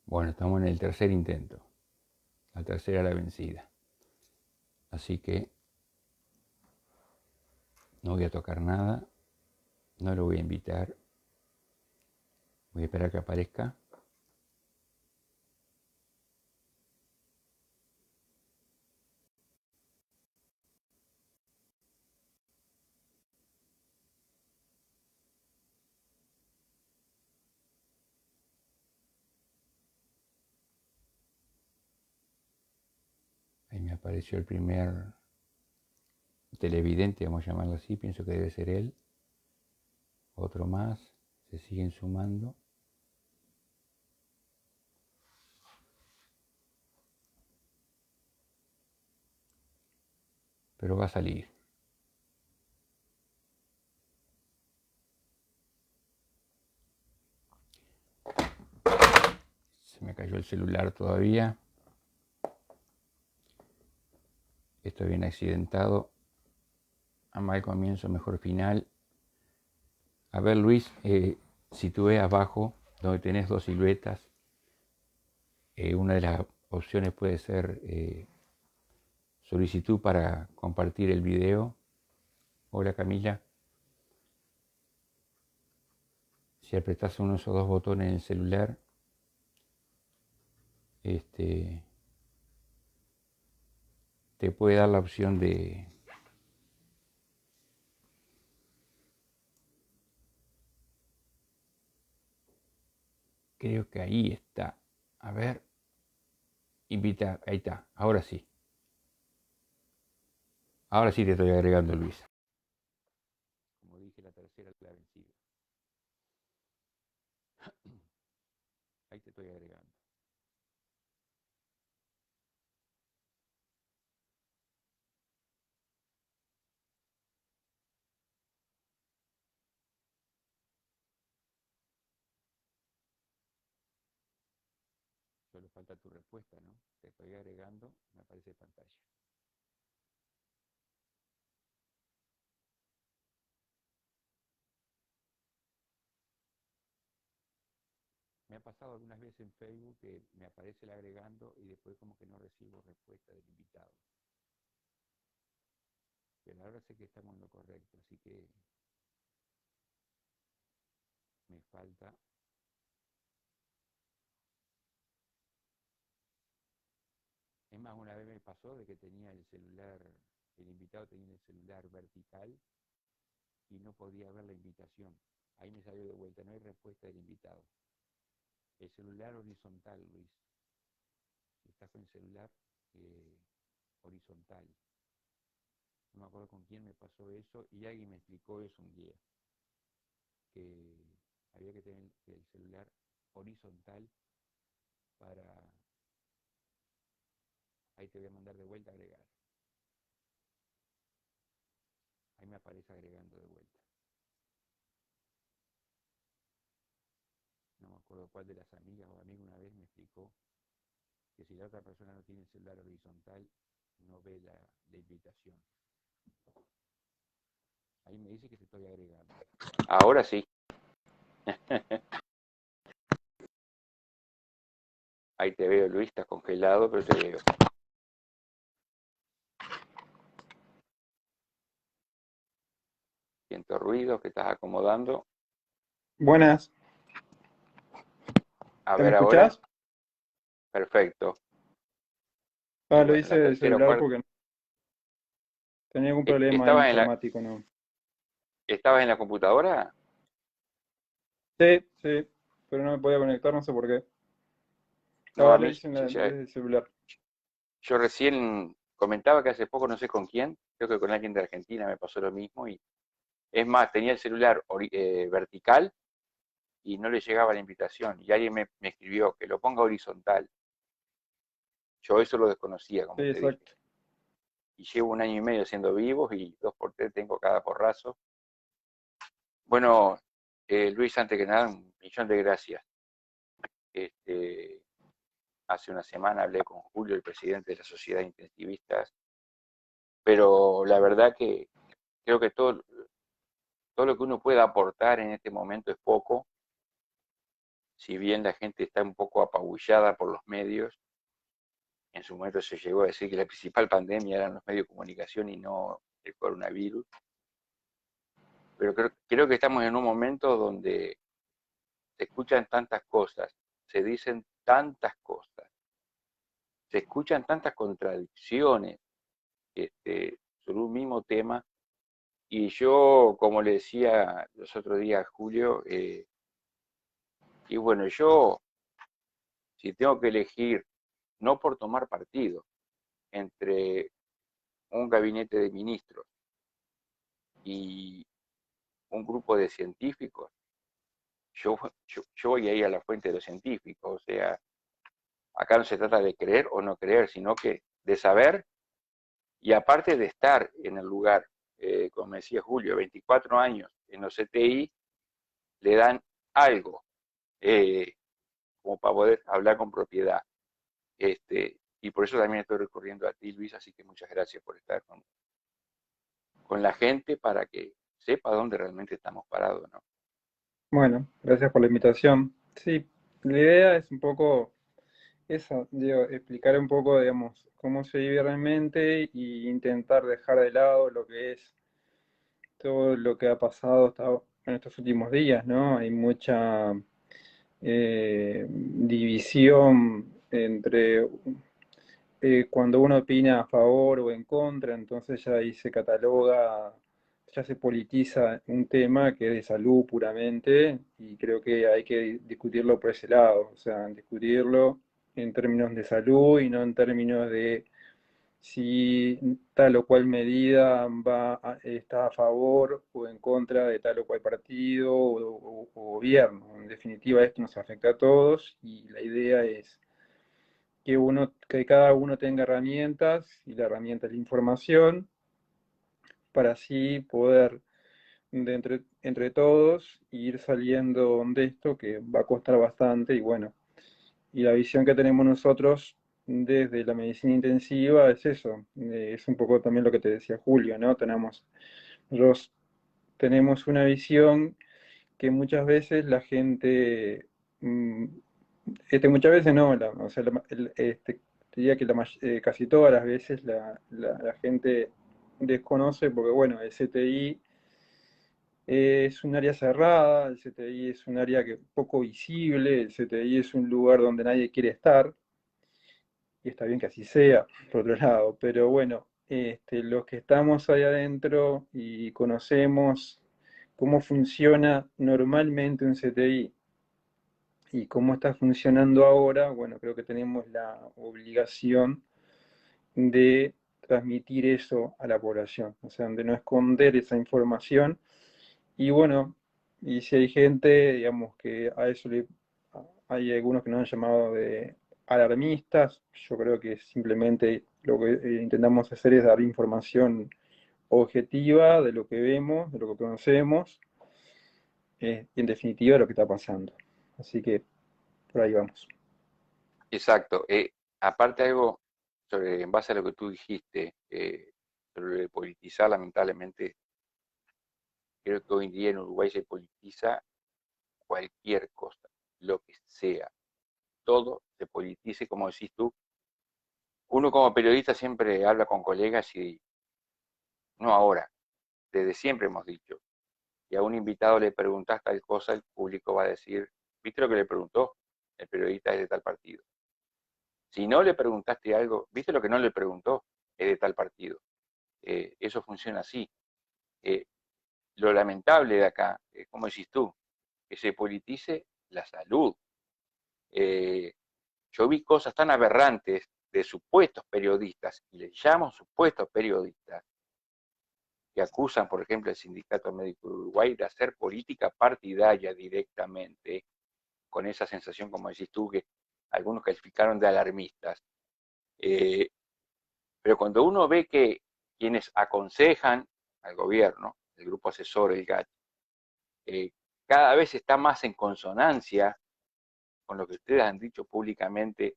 Bueno, estamos en el tercer intento. La tercera la vencida. Así que no voy a tocar nada. No lo voy a invitar. Voy a esperar que aparezca. Ahí me apareció el primer televidente, vamos a llamarlo así. Pienso que debe ser él. Otro más. Se siguen sumando. Pero va a salir. Se me cayó el celular todavía. Estoy bien accidentado. A mal comienzo, mejor final. A ver, Luis, si tú ves abajo, donde tenés dos siluetas, una de las opciones puede ser solicitud para compartir el video. Hola Camila. Si apretás uno de esos dos botones en el celular, te puede dar la opción de... Creo que ahí está. A ver. Invitar. Ahí está. Ahora sí. Ahora sí te estoy agregando, Luis. Como dije, la tercera es la vencida. Ahí te estoy agregando. Solo falta tu respuesta, ¿no? Te estoy agregando, me aparece pantalla. Me ha pasado algunas veces en Facebook que me aparece el agregando y después como que no recibo respuesta del invitado. Pero ahora sé que estamos en lo correcto, así que me falta... Es más, una vez me pasó de que tenía el celular, el invitado tenía el celular vertical y no podía ver la invitación. Ahí me salió de vuelta, no hay respuesta del invitado. El celular horizontal, Luis. Si estás con el celular horizontal. No me acuerdo con quién me pasó eso y alguien me explicó eso un día. Que había que tener el celular horizontal para... Ahí te voy a mandar de vuelta a agregar. Ahí me aparece agregando de vuelta. No me acuerdo cuál de las amigas o amigos una vez me explicó que si la otra persona no tiene el celular horizontal, no ve la invitación. Ahí me dice que te estoy agregando. Ahora sí. Ahí te veo, Luis, estás congelado, pero te veo. Siento ruido que estás acomodando. Buenas. A ¿Me ver ahora. escuchás? Perfecto. Y Lo bueno, hice la del tercera o celular cuarta. porque tenía algún problema ahí ¿Estabas informático, ¿no? en la computadora? Sí, sí, pero no me podía conectar, no sé por qué. No, a Lo mí, hice desde el celular. yo recién comentaba que hace poco, no sé con quién, creo que con alguien de Argentina me pasó lo mismo. Y es más, tenía el celular vertical y no le llegaba la invitación. Y alguien me escribió que lo ponga horizontal. Yo eso lo desconocía, Sí, como te dije. exacto. Y llevo 1 año y medio siendo vivos y 2 por 3 tengo cada porrazo. Bueno, Luis, antes que nada, 1.000.000 de gracias. Hace una semana hablé con Julio, el presidente de la Sociedad de Intensivistas, pero la verdad que creo que todo lo que uno pueda aportar en este momento es poco. si bien la gente está un poco apabullada por los medios, en su momento se llegó a decir que la principal pandemia eran los medios de comunicación y no el coronavirus, pero creo que estamos en un momento donde se escuchan tantas cosas, se dicen tantas cosas, se escuchan tantas contradicciones sobre un mismo tema, y yo, como le decía los otros días a Julio, y bueno, yo, si tengo que elegir, no por tomar partido, entre un gabinete de ministros y un grupo de científicos, yo voy a ir a la fuente de los científicos. O sea, acá no se trata de creer o no creer, sino que de saber, y aparte de estar en el lugar, como decía Julio, 24 años en los CTI, le dan algo, eh, como para poder hablar con propiedad. Y por eso también estoy recurriendo a ti, Luis, así que muchas gracias por estar con la gente para que sepa dónde realmente estamos parados, ¿no? Bueno, gracias por la invitación. Sí, la idea es un poco esa, digo, explicar un poco, digamos, cómo se vive realmente e intentar dejar de lado lo que es todo lo que ha pasado en estos últimos días, ¿no? Hay mucha división entre cuando uno opina a favor o en contra, entonces ya ahí se cataloga, ya se politiza un tema que es de salud puramente y creo que hay que discutirlo por ese lado, o sea, discutirlo en términos de salud y no en términos de si tal o cual medida está a favor o en contra de tal o cual partido o gobierno. En definitiva, esto nos afecta a todos y la idea es que cada uno tenga herramientas y la herramienta es la información para así poder entre todos ir saliendo de esto que va a costar bastante y bueno, y la visión que tenemos nosotros desde la medicina intensiva es eso, es un poco también lo que te decía Julio, ¿no? Nosotros tenemos una visión que muchas veces la gente, muchas veces no, o sea, diría que casi todas las veces la gente desconoce porque, bueno, el CTI es un área cerrada, el CTI es un área que poco visible, el CTI es un lugar donde nadie quiere estar, y está bien que así sea, por otro lado, pero bueno, los que estamos ahí adentro y conocemos cómo funciona normalmente un CTI y cómo está funcionando ahora, bueno, creo que tenemos la obligación de transmitir eso a la población, o sea, de no esconder esa información. Y bueno, y si hay gente, digamos, que a eso hay algunos que nos han llamado de alarmistas, yo creo que simplemente lo que intentamos hacer es dar información objetiva de lo que vemos, de lo que conocemos, y en definitiva de lo que está pasando. Así que por ahí vamos. Exacto. Aparte algo en base a lo que tú dijiste, sobre politizar, lamentablemente, creo que hoy en día en Uruguay se politiza cualquier cosa, lo que sea, todo se politiza, y como decís tú, uno como periodista siempre habla con colegas y no ahora, desde siempre hemos dicho, y a un invitado le preguntas tal cosa, el público va a decir, ¿viste lo que le preguntó? El periodista es de tal partido. Si no le preguntaste algo, ¿viste lo que no le preguntó? Es de tal partido. Eso funciona así. Eh, lo lamentable de acá, como decís tú, que se politice la salud. Eh, yo vi cosas tan aberrantes de supuestos periodistas, y les llamo supuestos periodistas, que acusan, por ejemplo, al Sindicato Médico de Uruguay de hacer política partidaria directamente, con esa sensación, como decís tú, que algunos calificaron de alarmistas. Eh, pero cuando uno ve que quienes aconsejan al gobierno, el grupo asesor, el GATT, eh, cada vez está más en consonancia con lo que ustedes han dicho públicamente,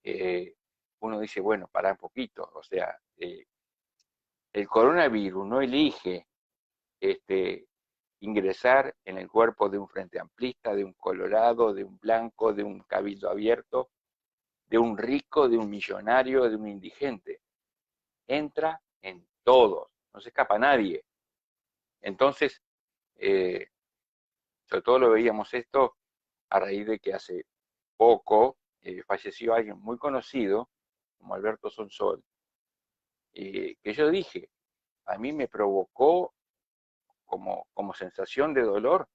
eh, uno dice, bueno, para un poquito, o sea, el coronavirus no elige este, ingresar en el cuerpo de un frente amplista, de un colorado, de un blanco, de un cabildo abierto, de un rico, de un millonario, de un indigente. Entra en todos, no se escapa nadie. Entonces, sobre todo lo veíamos esto a raíz de que hace poco falleció alguien muy conocido, como Alberto Sonsol, que yo dije, a mí me provocó como sensación de dolor,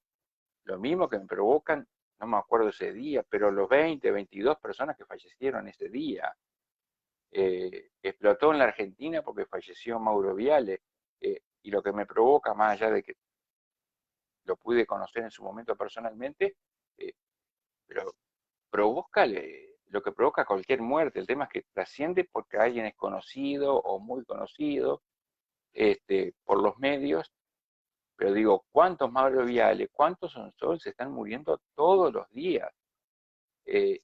lo mismo que me provocan, no me acuerdo ese día, pero los 20, 22 personas que fallecieron ese día. Explotó en la Argentina porque falleció Mauro Viale, y lo que me provoca, más allá de que lo pude conocer en su momento personalmente, eh, pero provoca lo que provoca cualquier muerte. El tema es que trasciende porque alguien es conocido o muy conocido por los medios, pero digo, ¿cuántos Mauro Viale, cuántos Sonsol se están muriendo todos los días? Eh,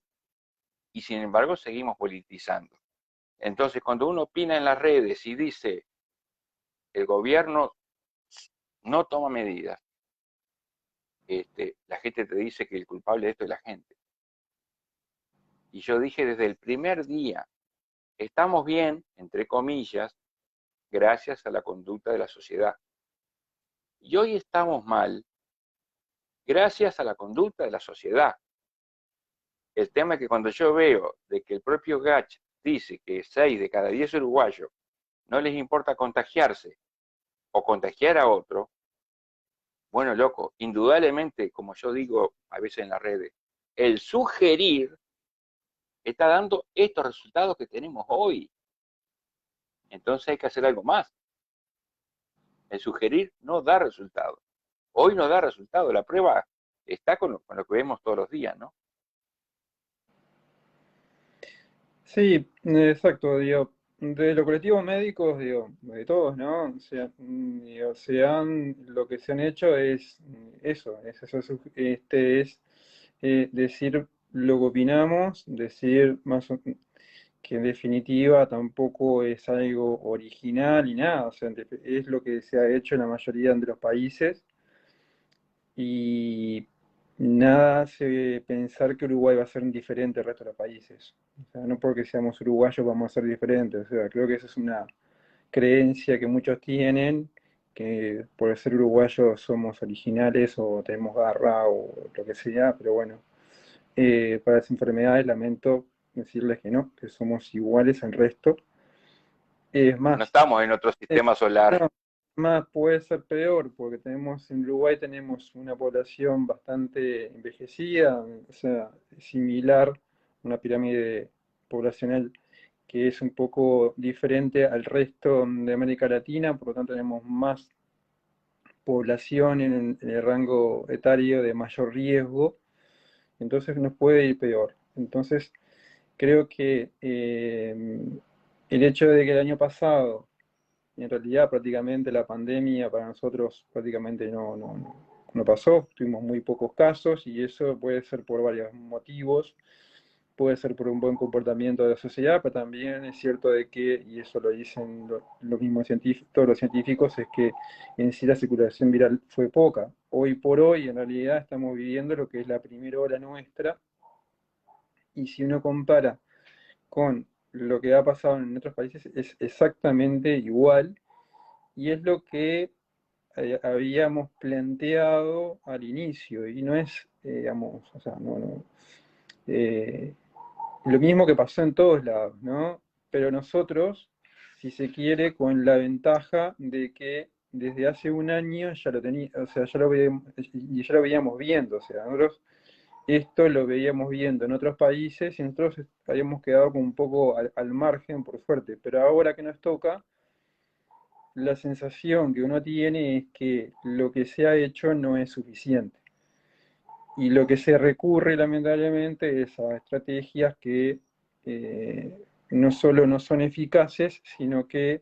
y sin embargo seguimos politizando. Entonces, cuando uno opina en las redes y dice, el gobierno no toma medidas, la gente te dice que el culpable de esto es la gente. Y yo dije desde el primer día, estamos bien, entre comillas, gracias a la conducta de la sociedad. Y hoy estamos mal, gracias a la conducta de la sociedad. El tema es que cuando yo veo de que el propio Gach dice que 6 de cada 10 uruguayos no les importa contagiarse o contagiar a otro, bueno, loco, indudablemente, como yo digo a veces en las redes, el sugerir está dando estos resultados que tenemos hoy. Entonces hay que hacer algo más. El sugerir no da resultado. Hoy no da resultado. La prueba está con lo que vemos todos los días, ¿no? Sí, exacto, digo, de los colectivos médicos, digo, de todos, ¿no? O sea, digo, lo que se han hecho es decir lo que opinamos, decir que en definitiva tampoco es algo original ni nada, o sea, es lo que se ha hecho en la mayoría de los países y nada hace pensar que Uruguay va a ser diferente al resto de los países. O sea, no porque seamos uruguayos vamos a ser diferentes. O sea, creo que esa es una creencia que muchos tienen, que por ser uruguayos somos originales o tenemos garra o lo que sea, pero bueno, para las enfermedades lamento decirles que no, que somos iguales al resto. Es No más, estamos en otro sistema solar. no, más puede ser peor, porque en Uruguay tenemos una población bastante envejecida, o sea, similar, una pirámide poblacional que es un poco diferente al resto de América Latina, por lo tanto tenemos más población en el rango etario de mayor riesgo, entonces nos puede ir peor. Entonces, creo que el hecho de que el año pasado y en realidad prácticamente la pandemia para nosotros prácticamente no pasó, tuvimos muy pocos casos y eso puede ser por varios motivos, puede ser por un buen comportamiento de la sociedad, pero también es cierto de que, y eso lo dicen los mismos científicos, todos los científicos, es que en sí la circulación viral fue poca. Hoy por hoy en realidad estamos viviendo lo que es la primera ola nuestra y si uno compara con lo que ha pasado en otros países es exactamente igual y es lo que habíamos planteado al inicio, y no es, digamos, o sea, eh, lo mismo que pasó en todos lados, ¿no? Pero nosotros, si se quiere, con la ventaja de que desde hace un año ya lo tenía, o sea, y ya lo veíamos viendo, o sea, nosotros esto lo veíamos viendo en otros países y nosotros habíamos quedado como un poco al margen, por suerte, pero ahora que nos toca, la sensación que uno tiene es que lo que se ha hecho no es suficiente. Y lo que se recurre lamentablemente es a estrategias que no solo no son eficaces, sino que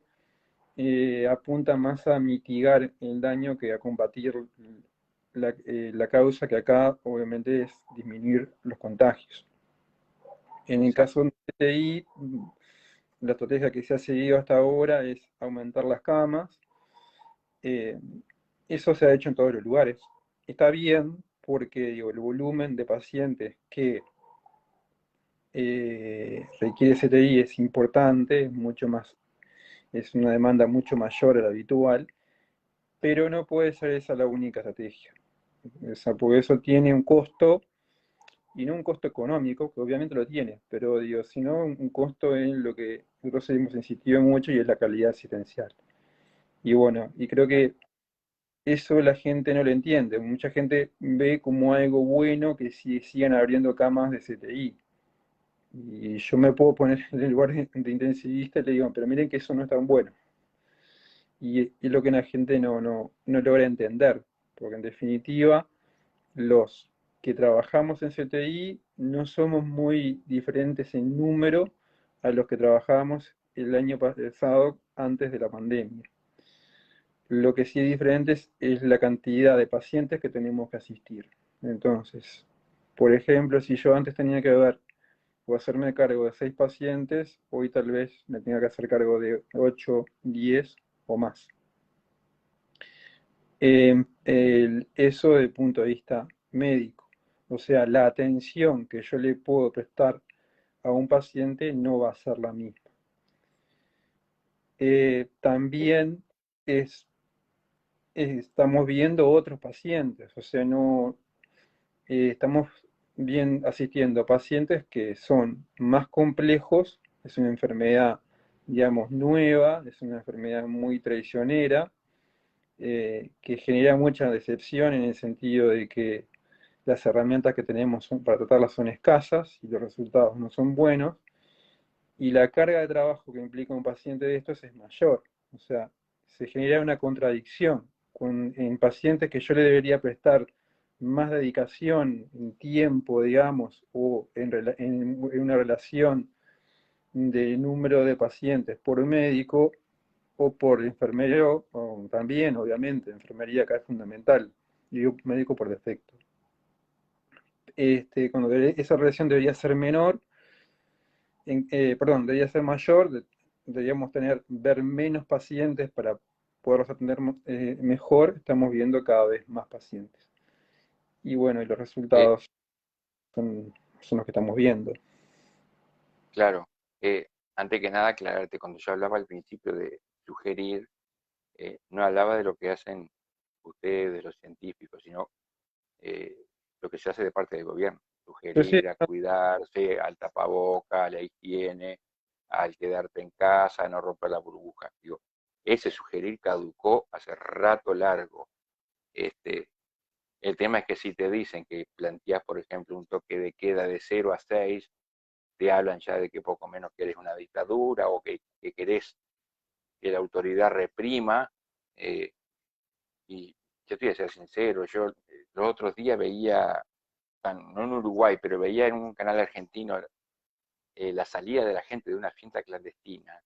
apuntan más a mitigar el daño que a combatir la causa, que acá obviamente es disminuir los contagios. En el Exacto. caso de TI, la estrategia que se ha seguido hasta ahora es aumentar las camas, eh, eso se ha hecho en todos los lugares. Está bien porque digo, el volumen de pacientes que requiere CTI es importante, es mucho más, es una demanda mucho mayor a la habitual, pero no puede ser esa la única estrategia. O sea, porque eso tiene un costo, y no un costo económico, que obviamente lo tiene, pero digo, sino un costo en lo que nosotros hemos insistido mucho y es la calidad asistencial. Y bueno, y creo que eso la gente no lo entiende. Mucha gente ve como algo bueno que sigan abriendo camas de CTI. Y yo me puedo poner en el lugar de intensivista y le digo, pero miren que eso no es tan bueno. Y es lo que la gente no logra entender, porque en definitiva los que trabajamos en CTI no somos muy diferentes en número a los que trabajábamos el año pasado antes de la pandemia. Lo que sí es diferente es la cantidad de pacientes que tenemos que asistir. Entonces, por ejemplo, si yo antes tenía que ver o hacerme cargo de 6 pacientes, hoy tal vez me tenga que hacer cargo de 8, 10 o más. Eso desde el punto de vista médico. O sea, la atención que yo le puedo prestar a un paciente no va a ser la misma. También estamos viendo otros pacientes, o sea, no estamos bien asistiendo a pacientes que son más complejos, es una enfermedad, digamos, nueva, es una enfermedad muy traicionera, que genera mucha decepción en el sentido de que las herramientas que tenemos para tratarlas son escasas y los resultados no son buenos, y la carga de trabajo que implica un paciente de estos es mayor. O sea, se genera una contradicción en pacientes que yo le debería prestar más dedicación en tiempo, digamos, o en una relación de número de pacientes por médico o por enfermero, o también, obviamente, enfermería acá es fundamental, y un médico por defecto. Cuando esa relación debería ser menor, perdón, debería ser mayor, deberíamos ver menos pacientes para poderlos atender mejor, estamos viendo cada vez más pacientes. Y bueno, y los Eh, resultados son los que estamos viendo. claro, antes que nada aclararte, cuando yo hablaba al principio de sugerir, no hablaba de lo que hacen ustedes, los científicos, sino eh, lo que se hace de parte del gobierno. Yo sí, Sugerir a cuidarse, al tapaboca, a la higiene, al quedarte en casa, a no romper la burbuja. Digo, ese sugerir caducó hace rato largo. Este, el tema es que si te dicen que planteas, por ejemplo, un toque de queda de 0 a 6, te hablan ya de que poco menos querés una dictadura o que querés que la autoridad reprima. eh, y yo te voy a ser sincero, yo los otros días veía, no en Uruguay, pero veía en un canal argentino la salida de la gente de una fiesta clandestina.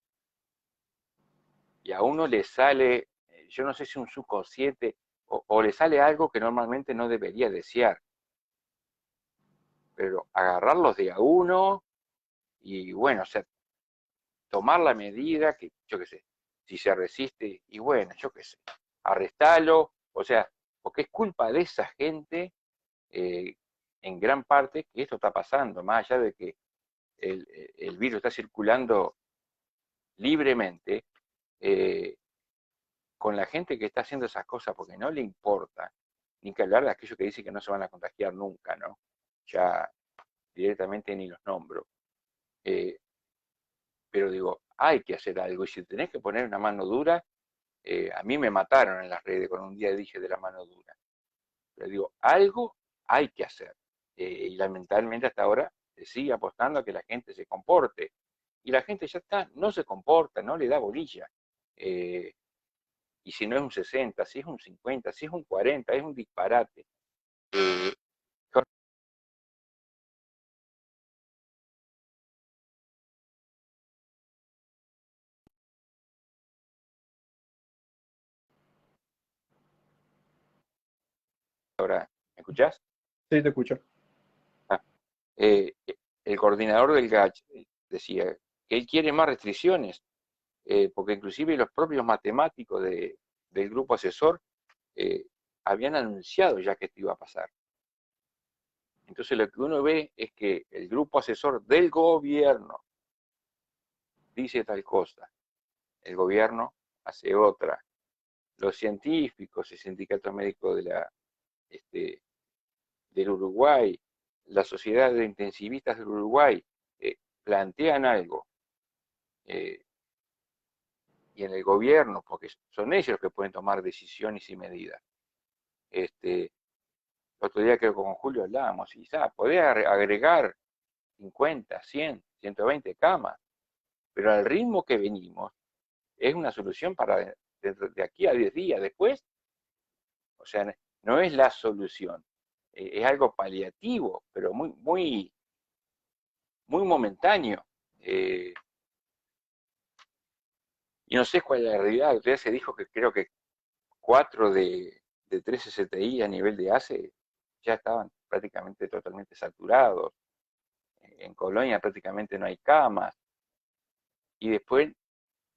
Y a uno le sale, yo no sé si un subconsciente, o le sale algo que normalmente no debería desear, pero agarrarlos de a uno y bueno, o sea, tomar la medida que, yo qué sé, si se resiste, y bueno, yo qué sé, arrestalo, o sea, porque es culpa de esa gente, eh, en gran parte, que esto está pasando, más allá de que el virus está circulando libremente, eh, con la gente que está haciendo esas cosas porque no le importa, ni que hablar de aquellos que dicen que no se van a contagiar nunca, ¿no? Ya directamente ni los nombro. Eh, pero digo, hay que hacer algo, y si tenés que poner una mano dura, a mí me mataron en las redes con un día dije de la mano dura. Pero digo, algo hay que hacer. Y lamentablemente hasta ahora se sigue apostando a que la gente se comporte. Y la gente ya está, no se comporta, no le da bolilla. Eh, y si no es un 60, si es un 50, si es un 40, es un disparate. Eh, ahora, ¿me escuchás? sí te escucho. Ah, eh, el coordinador del GACH decía que él quiere más restricciones, porque inclusive los propios matemáticos del grupo asesor eh, habían anunciado ya que esto iba a pasar. Entonces lo que uno ve es que el grupo asesor del gobierno dice tal cosa, el gobierno hace otra. Los científicos, el sindicato médico este, del Uruguay, la sociedad de intensivistas del Uruguay, plantean algo. eh, y en el gobierno, porque son ellos los que pueden tomar decisiones y medidas. El otro día creo que con Julio hablábamos, y podés agregar 50, 100, 120 camas, pero al ritmo que venimos es una solución para de aquí a 10 días después, o sea, no es la solución, es algo paliativo, pero muy, muy, muy momentáneo. Eh, y no sé cuál es la realidad, ya se dijo que creo que 4 de 13 STI a nivel de ACE ya estaban prácticamente totalmente saturados. En Colonia prácticamente no hay camas. Y después,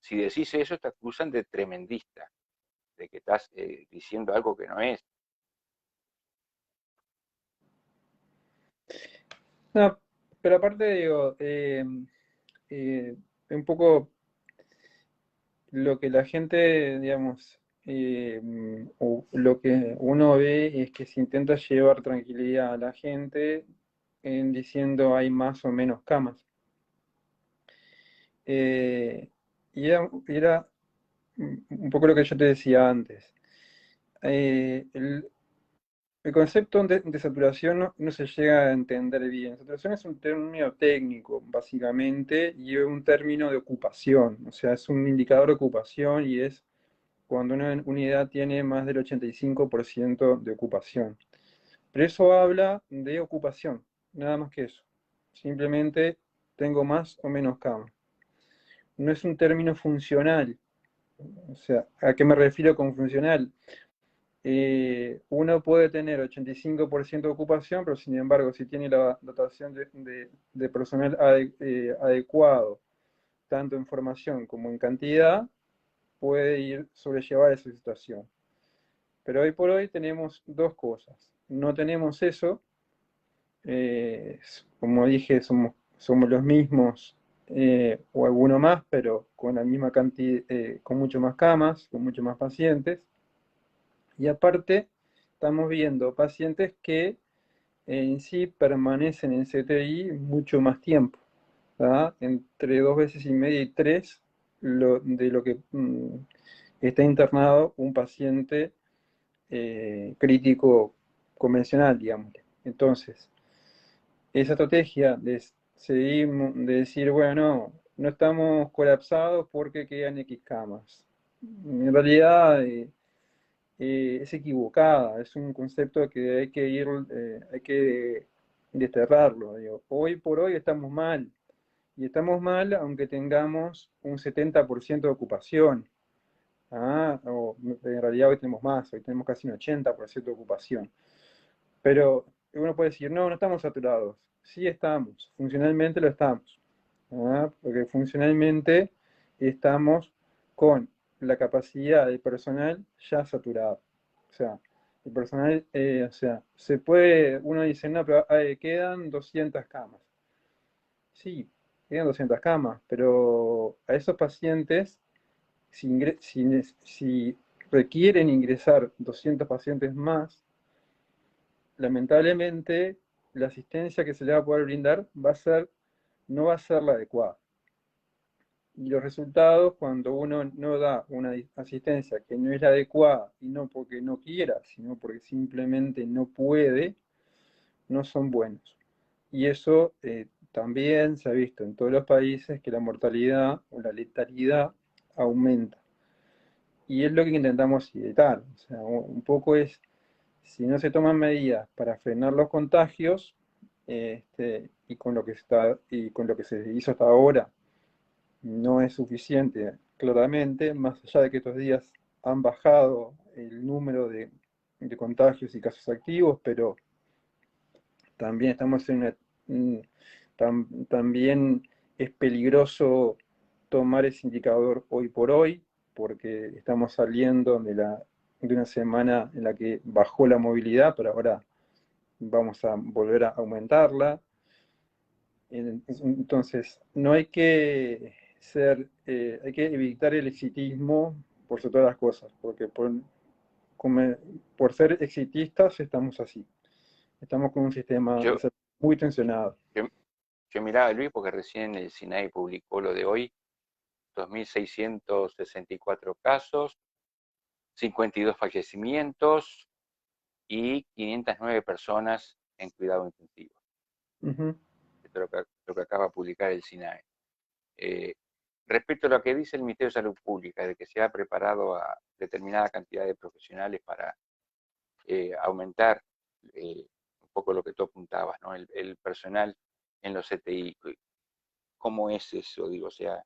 si decís eso, te acusan de tremendista, de que estás diciendo algo que no es. No, pero aparte digo, un poco lo que la gente, digamos, o lo que uno ve es que se intenta llevar tranquilidad a la gente en diciendo hay más o menos camas. Y era un poco lo que yo te decía antes. El concepto de saturación no se llega a entender bien. Saturación es un término técnico, básicamente, y es un término de ocupación. O sea, es un indicador de ocupación y es cuando una unidad tiene más del 85% de ocupación. Pero eso habla de ocupación, nada más que eso. Simplemente tengo más o menos cama. No es un término funcional. O sea, ¿a qué me refiero con funcional? Uno puede tener 85% de ocupación, pero sin embargo, si tiene la dotación de personal adecuado, tanto en formación como en cantidad, puede ir sobrellevar esa situación. Pero hoy por hoy tenemos dos cosas. No tenemos eso, eh, como dije, somos los mismos o alguno más, pero con la misma cantidad, con mucho más camas, con mucho más pacientes. Y aparte, estamos viendo pacientes que en sí permanecen en CTI mucho más tiempo, ¿verdad? Entre 2 veces y media y tres de lo que está internado un paciente crítico convencional, digamos. Entonces, esa estrategia de decir, bueno, no estamos colapsados porque quedan X camas. En realidad es equivocada, es un concepto que hay que desterrarlo. Digo. Hoy por hoy estamos mal, y estamos mal aunque tengamos un 70% de ocupación. O en realidad hoy tenemos más, hoy tenemos casi un 80% de ocupación. Pero uno puede decir, no estamos saturados. Sí estamos, funcionalmente lo estamos. Porque funcionalmente estamos con la capacidad del personal ya saturada. O sea, el personal, o sea, uno dice, no, pero quedan 200 camas. Sí, quedan 200 camas, pero a esos pacientes, si requieren ingresar 200 pacientes más, lamentablemente la asistencia que se le va a poder brindar no va a ser la adecuada. Y los resultados, cuando uno no da una asistencia que no es la adecuada, y no porque no quiera, sino porque simplemente no puede, no son buenos. Y eso también se ha visto en todos los países que la mortalidad o la letalidad aumenta. Y es lo que intentamos evitar. O sea, un poco es, si no se toman medidas para frenar los contagios, y con lo que se hizo hasta ahora, no es suficiente, claramente, más allá de que estos días han bajado el número de contagios y casos activos, pero también estamos en también es peligroso tomar ese indicador hoy por hoy, porque estamos saliendo de una semana en la que bajó la movilidad, pero ahora vamos a volver a aumentarla. Entonces, no hay que hay que evitar el exitismo por sobre todas las cosas, porque por ser exitistas estamos así. Estamos con un sistema de Yo, salud muy tensionado. yo, yo miraba, Luis, porque recién el SINAI publicó lo de hoy, 2.664 casos, 52 fallecimientos y 509 personas en cuidado intensivo. Ujú. Esto es lo que acaba de publicar el SINAE. Respecto a lo que dice el Ministerio de Salud Pública, de que se ha preparado a determinada cantidad de profesionales para aumentar un poco lo que tú apuntabas, ¿no? El personal en los CTI. ¿Cómo es eso? Digo, o sea,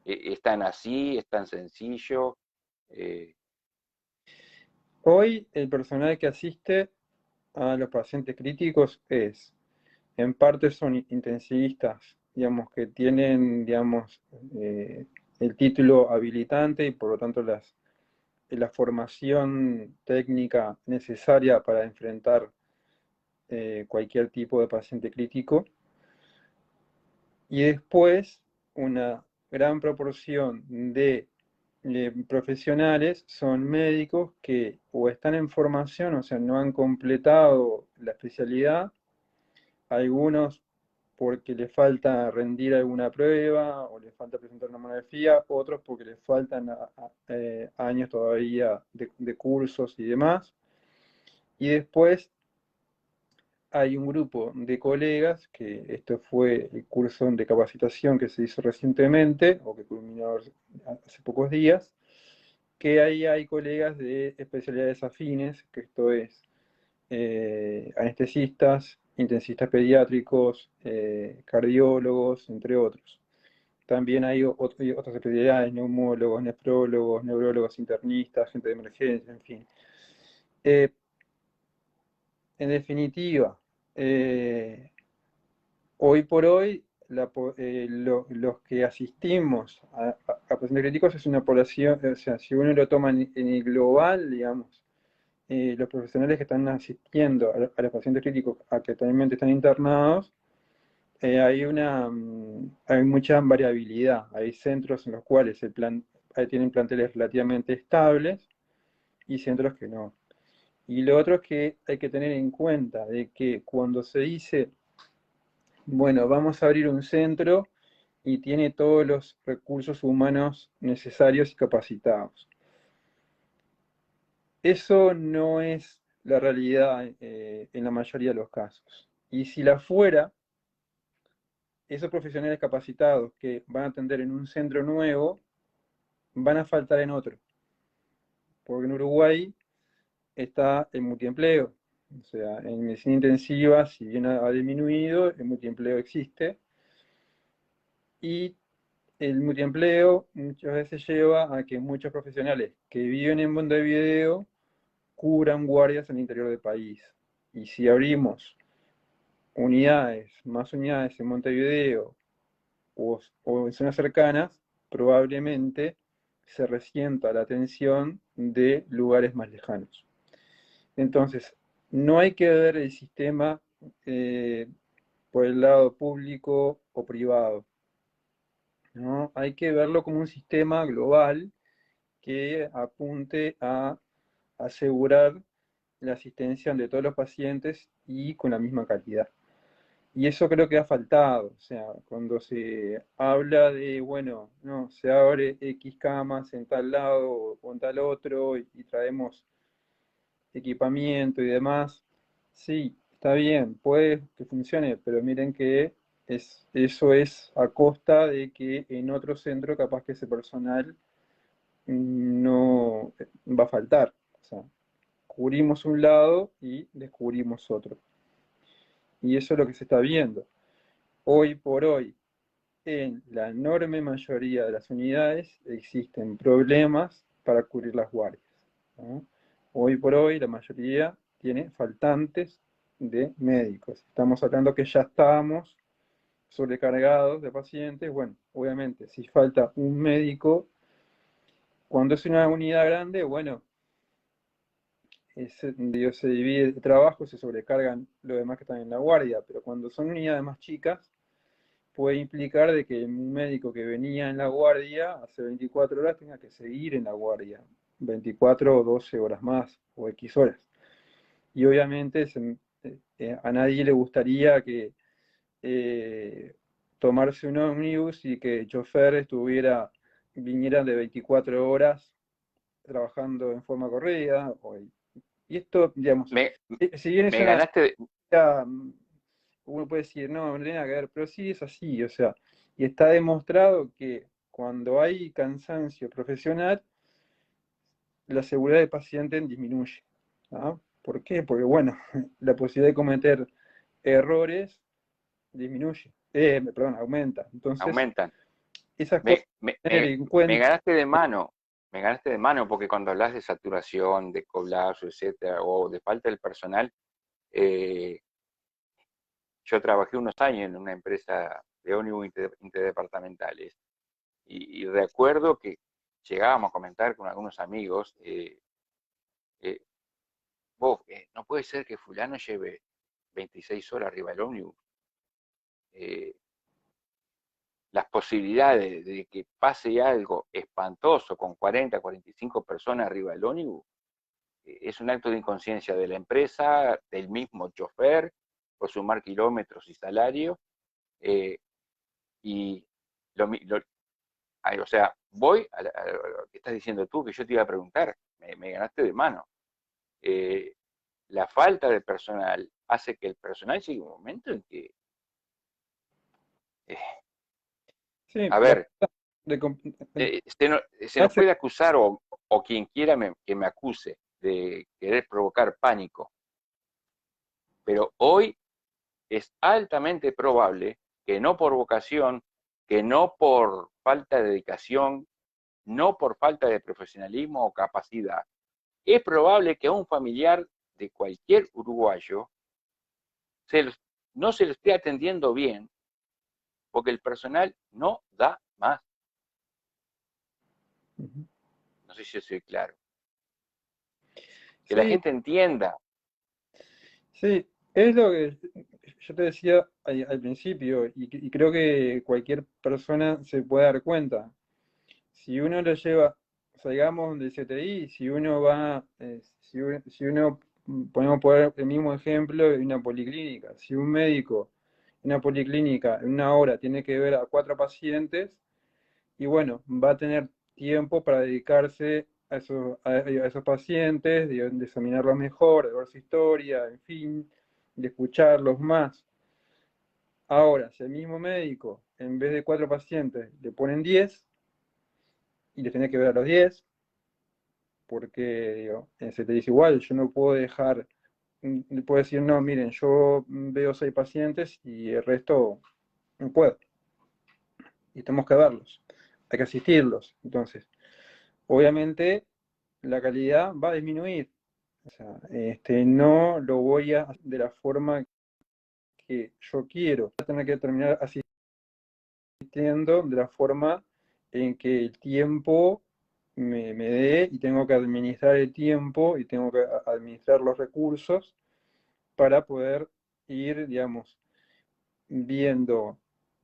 ¿es tan así? ¿Es tan sencillo? Eh, Hoy el personal que asiste a los pacientes críticos en parte son intensivistas, digamos, que tienen, digamos, el título habilitante y por lo tanto la formación técnica necesaria para enfrentar cualquier tipo de paciente crítico. Y después una gran proporción de profesionales son médicos que o están en formación, o sea, no han completado la especialidad, algunos porque les falta rendir alguna prueba o les falta presentar una monografía, otros porque les faltan años todavía de cursos y demás. Y después hay un grupo de colegas, que esto fue el curso de capacitación que se hizo recientemente, o que culminó hace pocos días, que ahí hay colegas de especialidades afines, que esto es anestesistas, intensistas pediátricos, cardiólogos, entre otros. También hay otras especialidades, neumólogos, nefrólogos, neurólogos internistas, gente de emergencia, en fin. Eh, en definitiva, hoy por hoy, los que asistimos a pacientes críticos es una población, o sea, si uno lo toma en el global, digamos, los profesionales que están asistiendo a los pacientes críticos a que actualmente están internados, hay mucha variabilidad. Hay centros en los cuales tienen planteles relativamente estables y centros que no. Y lo otro es que hay que tener en cuenta de que cuando se dice, bueno, vamos a abrir un centro y tiene todos los recursos humanos necesarios y capacitados. Eso no es la realidad en la mayoría de los casos. Y si la fuera, esos profesionales capacitados que van a atender en un centro nuevo van a faltar en otro. Porque en Uruguay está el multiempleo. O sea, en medicina intensiva, si bien ha disminuido, el multiempleo existe. Y el multiempleo muchas veces lleva a que muchos profesionales que viven en Montevideo cubran guardias en el interior del país. Y si abrimos más unidades en Montevideo o en zonas cercanas, probablemente se resienta la atención de lugares más lejanos. Entonces, no hay que ver el sistema eh, por el lado público o privado, ¿no? Hay que verlo como un sistema global que apunte a asegurar la asistencia de todos los pacientes y con la misma calidad. Y eso creo que ha faltado, o sea, cuando se habla de, bueno, no, se abre X camas en tal lado o en tal otro y traemos equipamiento y demás, sí, está bien, puede que funcione, pero miren que eso es a costa de que en otro centro capaz que ese personal no va a faltar. O sea, cubrimos un lado y descubrimos otro. Y eso es lo que se está viendo. Hoy por hoy, en la enorme mayoría de las unidades existen problemas para cubrir las guardias, ¿no? Hoy por hoy la mayoría tiene faltantes de médicos. Estamos hablando que ya estábamos sobrecargados de pacientes. Bueno, obviamente, si falta un médico, Cuando es una unidad grande, bueno, se divide el trabajo, se sobrecargan los demás que están en la guardia, pero cuando son unidades más chicas, puede implicar de que un médico que venía en la guardia hace 24 horas tenga que seguir en la guardia 24 o 12 horas más, o X horas. Y obviamente a nadie le gustaría que tomarse un ómnibus y que el chofer viniera de 24 horas trabajando en forma corrida. Y esto, digamos, Me, si bien es me una... ganaste, Uno puede decir, no, no tiene nada que ver, pero sí es así, o sea, y está demostrado que cuando hay cansancio profesional, la seguridad del paciente disminuye. ¿Ah? ¿Por qué? Porque, bueno, la posibilidad de cometer errores disminuye, perdón, aumenta. Entonces, aumentan. esas cosas Me, me, tener me, en me cuenta. ganaste de mano, me ganaste de mano porque cuando hablas de saturación, de colapso, etcétera, o de falta del personal, eh, yo trabajé unos años en una empresa de ómnibus interdepartamentales y recuerdo que llegábamos a comentar con algunos amigos, eh, vos, no puede ser que fulano lleve 26 horas arriba del ómnibus. Eh, las posibilidades de que pase algo espantoso con 40, 45 personas arriba del ómnibus, es un acto de inconsciencia de la empresa, del mismo chofer, por sumar kilómetros y salario, eh, y o sea, voy a lo que estás diciendo tú, que yo te iba a preguntar, me ganaste de mano. Eh, la falta de personal hace que el personal llegue un momento en que, eh, Sí, a la ver, falta de, com- se nos hace- puede acusar o quien quiera que me acuse de querer provocar pánico, pero hoy es altamente probable que no por vocación, que no por falta de dedicación, no por falta de profesionalismo o capacidad, es probable que a un familiar de cualquier uruguayo se los- no se le esté atendiendo bien porque el personal no da más. Ujú. No sé si yo soy claro. Que la Sí, gente entienda. sí, es lo que yo te decía al principio, y creo que cualquier persona se puede dar cuenta. Si uno lo lleva, salgamos del CTI, si uno va, si uno, podemos poner el mismo ejemplo de una policlínica, si un médico en una policlínica en una hora tiene que ver a 4 pacientes, y bueno, va a tener tiempo para dedicarse a esos pacientes, de examinarlos mejor, de ver su historia, en fin, de escucharlos más. Ahora, si el mismo médico, en vez de 4 pacientes, le ponen 10 y les tiene que ver a los 10, porque digo, se te dice igual, yo no puedo dejar, puedo decir, no, miren, yo veo 6 pacientes y el resto no puedo, y tenemos que verlos, hay que asistirlos. Entonces, obviamente, la calidad va a disminuir. O sea, no lo voy a hacer de la forma que yo quiero. Voy a tener que terminar asistiendo de la forma en que el tiempo me dé, y tengo que administrar el tiempo y tengo que administrar los recursos para poder ir, digamos, viendo,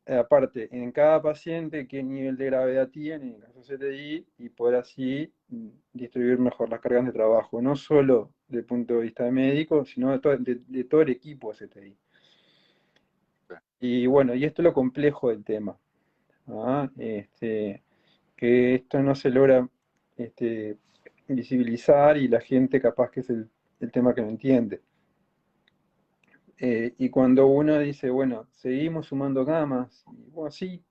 aparte, en cada paciente qué nivel de gravedad tiene, en el caso CTI, y poder así distribuir mejor las cargas de trabajo, no solo desde el punto de vista médico, sino de todo el equipo de CTI. Y bueno, y esto es lo complejo del tema, ¿ah? Que esto no se logra este, visibilizar, y la gente capaz que es el tema que no entiende. Y cuando uno dice, bueno, seguimos sumando camas, y bueno, sí,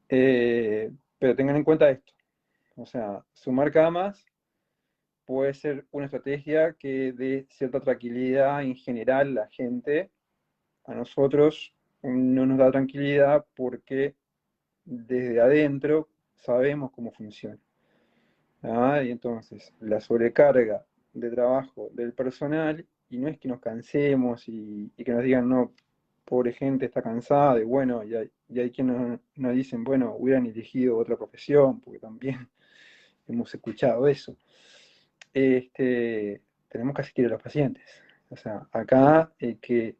pero tengan en cuenta esto, o sea, sumar camas puede ser una estrategia que dé cierta tranquilidad en general a la gente. A nosotros no nos da tranquilidad porque desde adentro sabemos cómo funciona. ¿Ah? Y entonces, la sobrecarga de trabajo del personal, y no es que nos cansemos y que nos digan, no, pobre gente está cansada, y bueno, y hay quienes nos dicen, bueno, hubieran elegido otra profesión, porque también hemos escuchado eso. Tenemos que asistir a los pacientes. O sea, acá que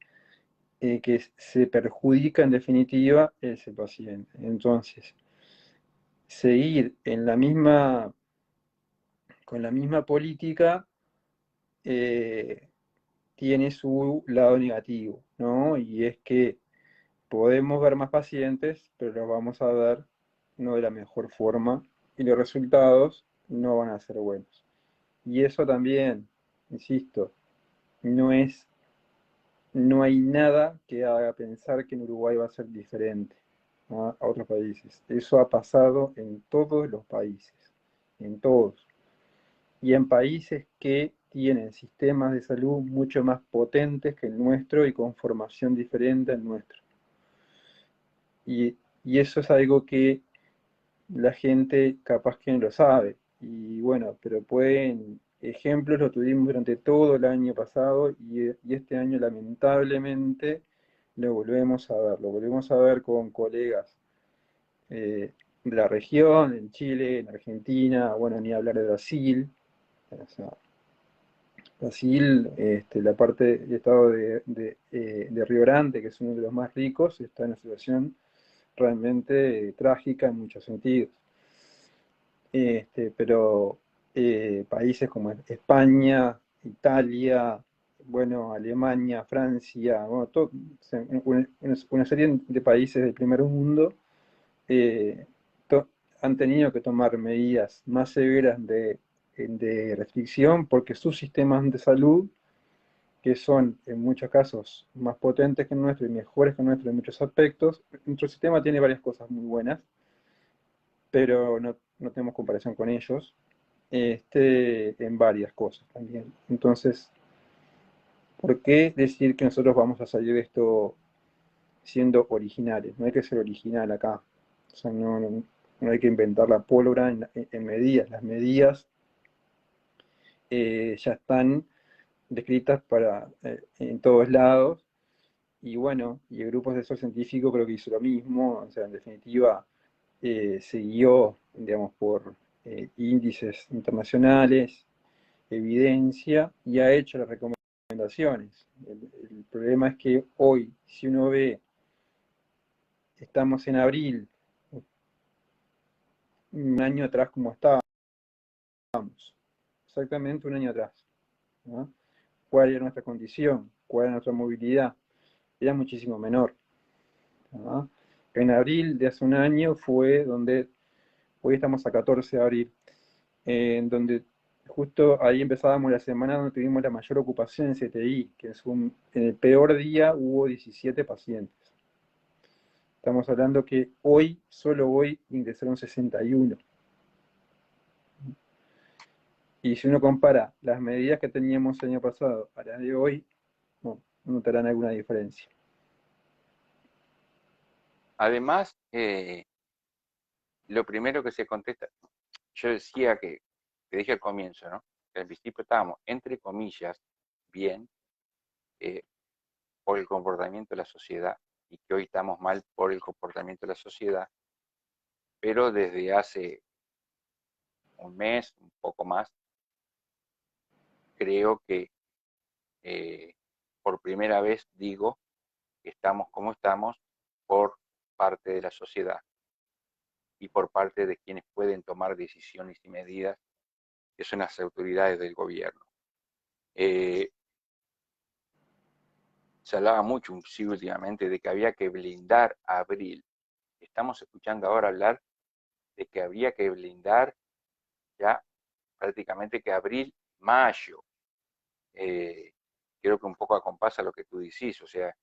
se perjudica en definitiva es el paciente. Entonces, seguir con la misma política tiene su lado negativo, ¿no? Y es que podemos ver más pacientes, pero los vamos a ver no de la mejor forma y los resultados no van a ser buenos. Y eso también, insisto, no hay nada que haga pensar que en Uruguay va a ser diferente a otros países. Eso ha pasado en todos los países, en todos. Y en países que tienen sistemas de salud mucho más potentes que el nuestro y con formación diferente al nuestro. Y eso es algo que la gente capaz que no lo sabe. Y bueno, pero ejemplos lo tuvimos durante todo el año pasado y este año lamentablemente lo volvemos a ver con colegas de la región, en Chile, en Argentina, bueno, ni hablar de Brasil. O sea, Brasil, la parte del estado de Río Grande, que es uno de los más ricos, está en una situación realmente trágica en muchos sentidos. Pero países como España, Italia, bueno, Alemania, Francia, bueno, o sea, una serie de países del primer mundo eh, han tenido que tomar medidas más severas de restricción porque sus sistemas de salud, que son en muchos casos más potentes que el nuestro y mejores que el nuestro en muchos aspectos, nuestro sistema tiene varias cosas muy buenas, pero no tenemos comparación con ellos en varias cosas también. Entonces, ¿por qué decir que nosotros vamos a salir de esto siendo originales? No hay que ser original acá. O sea, no hay que inventar la pólvora en medidas. Las medidas ya están descritas en todos lados. Y bueno, y el grupo asesor científico creo que hizo lo mismo. O sea, en definitiva, se guió, digamos, por índices internacionales, evidencia, y ha hecho las recomendaciones. El problema es que hoy, si uno ve, estamos en abril, un año atrás como estábamos, exactamente un año atrás, ¿no? ¿Cuál era nuestra condición? ¿Cuál era nuestra movilidad? Era muchísimo menor, ¿no? En abril de hace un año fue donde, hoy estamos a 14 de abril, en donde justo ahí empezábamos la semana donde tuvimos la mayor ocupación en CTI, en el peor día hubo 17 pacientes. Estamos hablando que solo hoy, ingresaron 61. Y si uno compara las medidas que teníamos el año pasado a las de hoy, no notarán alguna diferencia. Además, lo primero que se contesta, yo decía que dije al comienzo, ¿no? Que al principio estábamos, entre comillas, bien por el comportamiento de la sociedad y que hoy estamos mal por el comportamiento de la sociedad, pero desde hace un mes, un poco más, creo que por primera vez digo que estamos como estamos por parte de la sociedad y por parte de quienes pueden tomar decisiones y medidas, que son las autoridades del gobierno. Se hablaba mucho sí, últimamente de que había que blindar a abril. Estamos escuchando ahora hablar de que había que blindar ya prácticamente que abril, mayo. Creo que un poco acompasa lo que tú decís, o sea,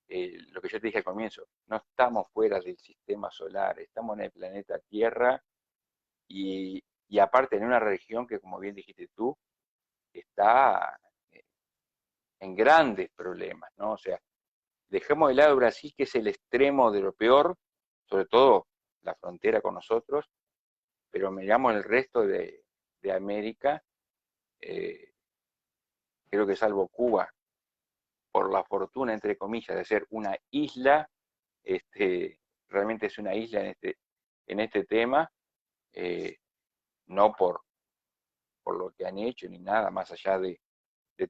lo que yo te dije al comienzo, no estamos fuera del sistema solar, estamos en el planeta Tierra y aparte en una región que, como bien dijiste tú, está en grandes problemas, ¿no? O sea, dejemos de lado Brasil, que es el extremo de lo peor, sobre todo la frontera con nosotros, pero miramos el resto de América, eh, creo que salvo Cuba, por la fortuna, entre comillas, de ser una isla, realmente es una isla en este tema, eh, no por lo que han hecho ni nada, más allá de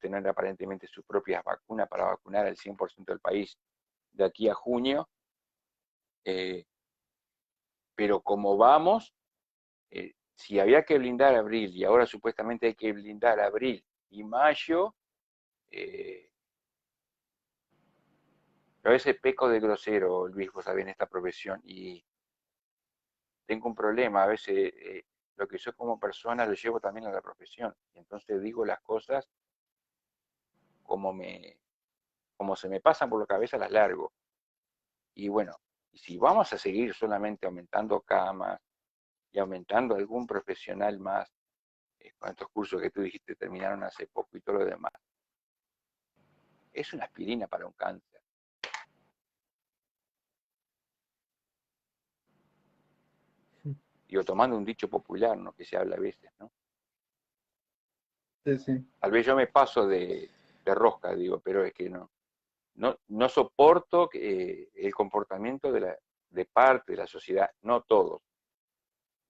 tener aparentemente sus propias vacunas para vacunar al 100% del país de aquí a junio, pero como vamos, si había que blindar abril y ahora supuestamente hay que blindar abril y mayo, a veces peco de grosero, Luis, vos sabés, en esta profesión, y tengo un problema, a veces lo que soy como persona lo llevo también a la profesión, y entonces digo las cosas como, como se me pasan por la cabeza, las largo. Y bueno, si vamos a seguir solamente aumentando camas y aumentando algún profesional más, con estos cursos que tú dijiste terminaron hace poco y todo lo demás, es una aspirina para un cáncer. Digo, tomando un dicho popular, ¿no? Que se habla a veces, ¿no? Sí, sí. Tal vez yo me paso de rosca, digo, pero es que no soporto el comportamiento de parte de la sociedad, no todos,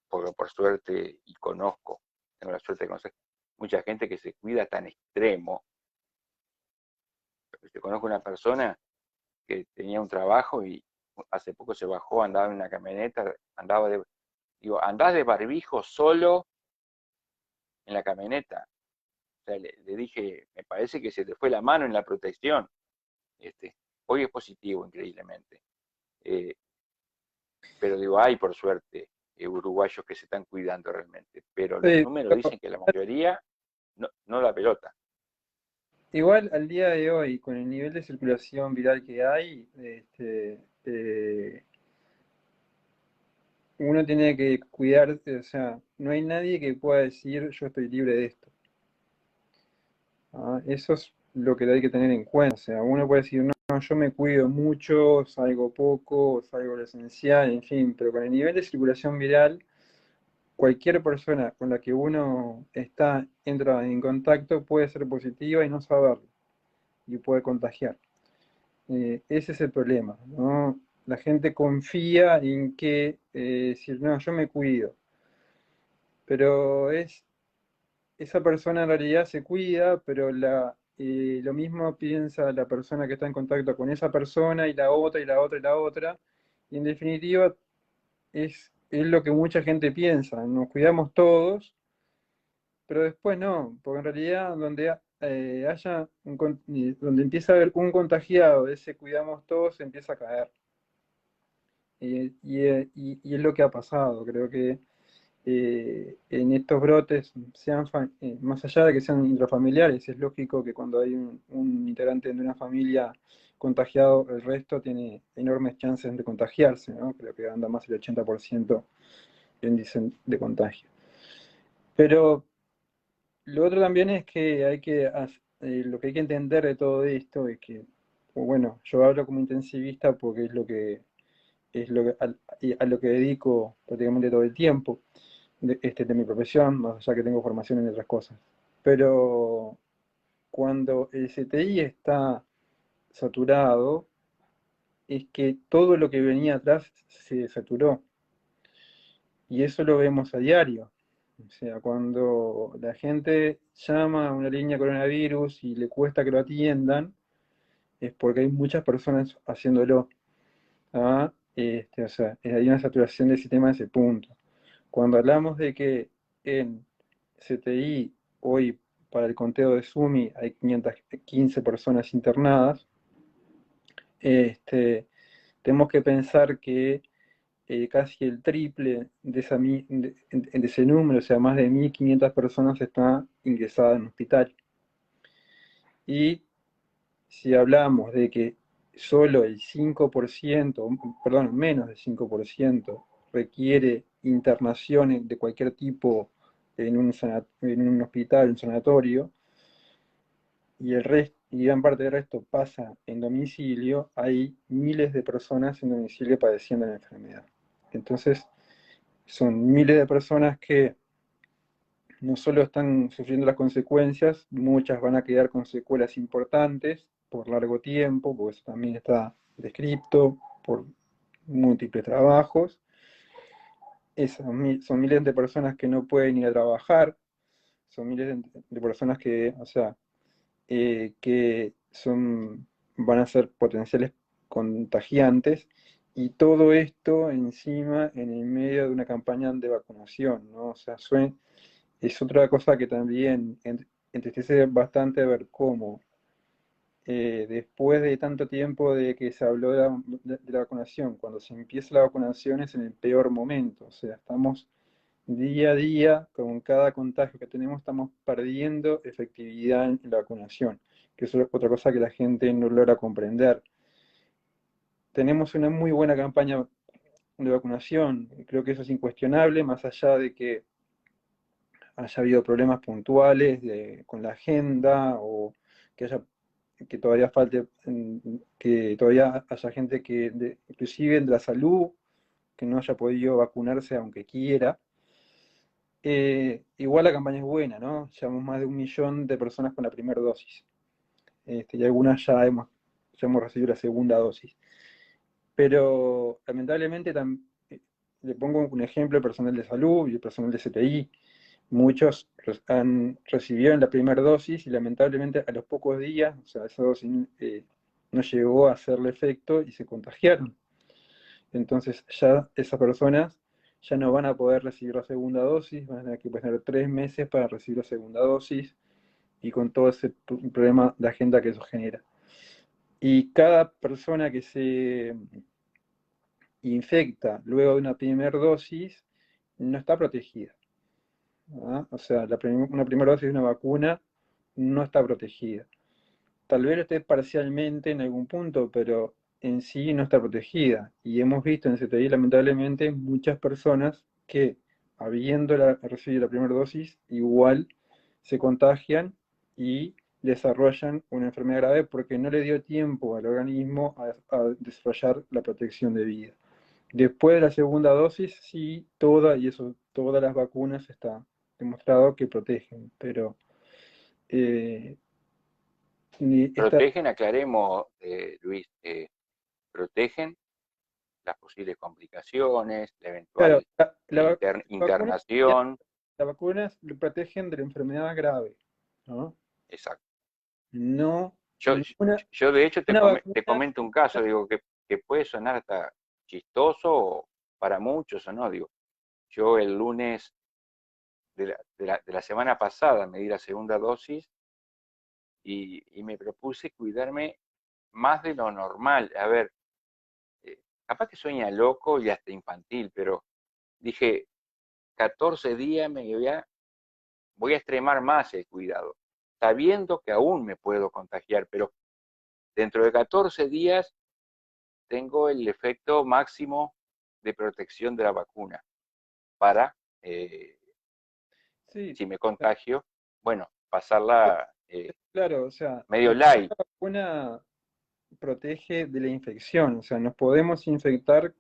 porque por suerte, y conozco, tengo la suerte de conocer mucha gente que se cuida tan extremo. Yo conozco una persona que tenía un trabajo y hace poco se bajó, andaba en una camioneta, digo, andás de barbijo solo en la camioneta. O sea, le dije, me parece que se te fue la mano en la protección. Hoy es positivo, increíblemente. Eh, pero digo, hay por suerte uruguayos que se están cuidando realmente. Pero los Sí, números dicen que la mayoría no la pelota. igual al día de hoy, con el nivel de circulación viral que hay, uno tiene que cuidarse, o sea, no hay nadie que pueda decir yo estoy libre de esto. Eso es lo que hay que tener en cuenta. O sea, uno puede decir, no, no, yo me cuido mucho, salgo poco, salgo lo esencial, en fin, pero con el nivel de circulación viral, cualquier persona con la que uno entra en contacto puede ser positiva y no saberlo, y puede contagiar. Ese es el problema, ¿no? La gente confía en que decir, no, yo me cuido, pero esa persona en realidad se cuida, pero lo mismo piensa la persona que está en contacto con esa persona y la otra y la otra y la otra, y en definitiva es lo que mucha gente piensa, nos cuidamos todos, pero después no, porque en realidad donde donde empieza a haber un contagiado de ese cuidamos todos, se empieza a caer. Y es lo que ha pasado. Creo que en estos brotes, más allá de que sean intrafamiliares, es lógico que cuando hay un integrante de una familia contagiado, el resto tiene enormes chances de contagiarse, ¿no? Creo que anda más del 80% el índice de contagio. Pero lo otro también es que lo que hay que entender de todo esto es que, bueno, yo hablo como intensivista porque a lo que dedico prácticamente todo el tiempo de mi profesión, más allá que tengo formación en otras cosas. Pero cuando el CTI está saturado, es que todo lo que venía atrás se saturó. Y eso lo vemos a diario. O sea, cuando la gente llama a una línea coronavirus y le cuesta que lo atiendan, es porque hay muchas personas haciéndolo. O sea, hay una saturación del sistema a ese punto. Cuando hablamos de que en CTI hoy para el conteo de SUMI hay 515 personas internadas, tenemos que pensar que casi el triple de ese número, o sea, más de 1.500 personas están ingresadas en hospital. Y si hablamos de que solo el 5%, perdón, menos del 5% requiere internación de cualquier tipo en un hospital, un sanatorio, y gran parte del resto pasa en domicilio, hay miles de personas en domicilio padeciendo la enfermedad. Entonces, son miles de personas que no solo están sufriendo las consecuencias, muchas van a quedar con secuelas importantes por largo tiempo, porque eso también está descrito por múltiples trabajos, son miles de personas que no pueden ir a trabajar, son miles de personas que, o sea, que van a ser potenciales contagiantes, y todo esto encima en el medio de una campaña de vacunación, ¿no? O sea, es otra cosa que también entristece bastante ver cómo después de tanto tiempo de que se habló de la vacunación, cuando se empieza la vacunación es en el peor momento. O sea, estamos día a día, con cada contagio que tenemos, estamos perdiendo efectividad en la vacunación, que es otra cosa que la gente no logra comprender. Tenemos una muy buena campaña de vacunación, creo que eso es incuestionable, más allá de que haya habido problemas puntuales con la agenda, o que todavía falte, que todavía haya gente inclusive de la salud, que no haya podido vacunarse aunque quiera. Igual la campaña es buena, ¿no? Llevamos más de 1 millón de personas con la primera dosis. Y algunas ya hemos recibido la segunda dosis. Pero lamentablemente, le pongo un ejemplo: el personal de salud y el personal de CTI. Muchos recibieron la primera dosis y lamentablemente a los pocos días, o sea, esa dosis no llegó a hacerle efecto y se contagiaron. Entonces ya esas personas ya no van a poder recibir la segunda dosis, van a tener que pasar 3 meses para recibir la segunda dosis, y con todo ese problema de agenda que eso genera. Y cada persona que se infecta luego de una primera dosis no está protegida. ¿Ah? O sea, una primera dosis de una vacuna no está protegida. Tal vez lo esté parcialmente en algún punto, pero en sí no está protegida. Y hemos visto en CTI, lamentablemente, muchas personas que, habiendo recibido la primera dosis, igual se contagian y desarrollan una enfermedad grave porque no le dio tiempo al organismo a desarrollar la protección de vida. Después de la segunda dosis, sí, todas las vacunas está demostrado que protegen, pero eh, esta, Protegen, aclaremos, Luis, protegen las posibles complicaciones, la claro, eventual la vacuna, internación. las vacunas lo protegen de la enfermedad grave, ¿no? Exacto. No, Yo, ninguna yo de hecho una te vacuna, comento un caso, digo, que puede sonar hasta chistoso para muchos o no, digo, yo el lunes de la semana pasada me di la segunda dosis y me propuse cuidarme más de lo normal. A ver, capaz que sueña loco y hasta infantil, pero dije, 14 días voy a extremar más el cuidado, sabiendo que aún me puedo contagiar, pero dentro de 14 días tengo el efecto máximo de protección de la vacuna para, sí, si me contagio, bueno, pasarla claro, o sea, medio light. la vacuna protege de la infección, o sea, nos podemos infectar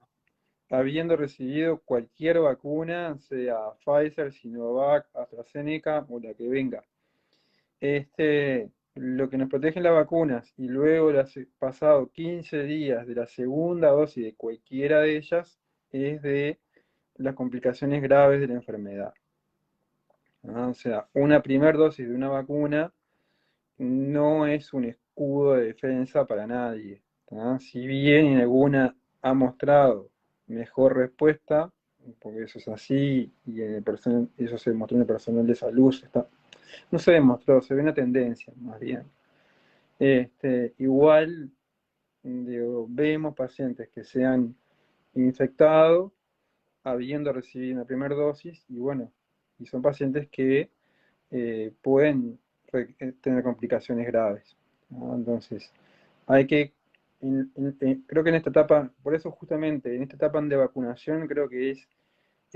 habiendo recibido cualquier vacuna, sea Pfizer, Sinovac, AstraZeneca o la que venga. Lo que nos protegen las vacunas, y luego pasado 15 días de la segunda dosis de cualquiera de ellas, es de las complicaciones graves de la enfermedad. ¿No? O sea, una primera dosis de una vacuna no es un escudo de defensa para nadie. ¿No? Si bien en alguna ha mostrado mejor respuesta, porque eso es así, y eso se demostró en el personal de salud, no se demostró, se ve una tendencia más bien. Igual, digo, vemos pacientes que se han infectado habiendo recibido una primera dosis, y bueno, y son pacientes que pueden tener complicaciones graves, ¿no? Entonces, hay que, creo que en esta etapa, por eso justamente en esta etapa de vacunación, creo que es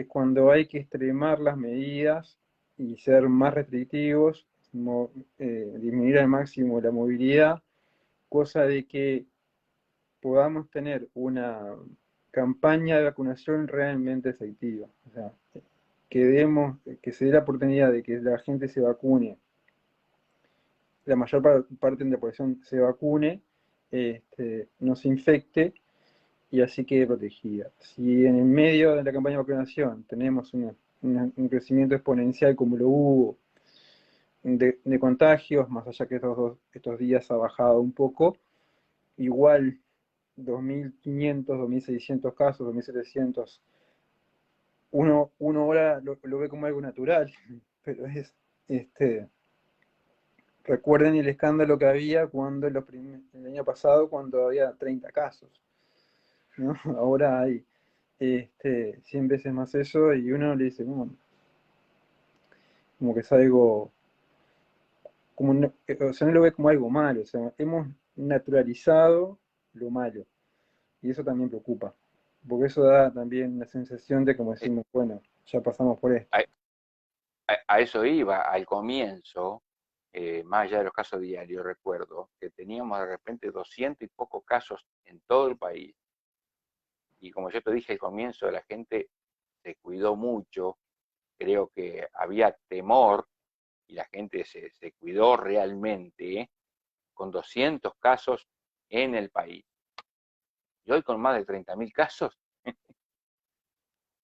cuando hay que extremar las medidas y ser más restrictivos, disminuir al máximo la movilidad, cosa de que podamos tener una campaña de vacunación realmente efectiva. O sea, que se dé la oportunidad de que la gente se vacune, la mayor parte de la población se vacune, no se infecte, y así quede protegida. Si en el medio de la campaña de vacunación tenemos un crecimiento exponencial como lo hubo de contagios, más allá que estos días ha bajado un poco, igual 2.500, 2.600 casos, 2.700, uno ahora lo ve como algo natural, pero este, recuerden el escándalo que había cuando el año pasado, cuando había 30 casos, ¿no? Ahora hay 100 veces más eso y uno le dice, no, como que es algo, como o sea, no lo ve como algo malo, o sea, hemos naturalizado lo malo y eso también preocupa, porque eso da también la sensación de como Eh, decimos, bueno, ya pasamos por esto. A, a eso iba, al comienzo, más allá de los casos diarios, recuerdo que teníamos de repente 200 y pocos casos en todo el país. Y como yo te dije al comienzo, la gente se cuidó mucho, creo que había temor y la gente se cuidó realmente, con 200 casos en el país. Y hoy con más de 30.000 casos,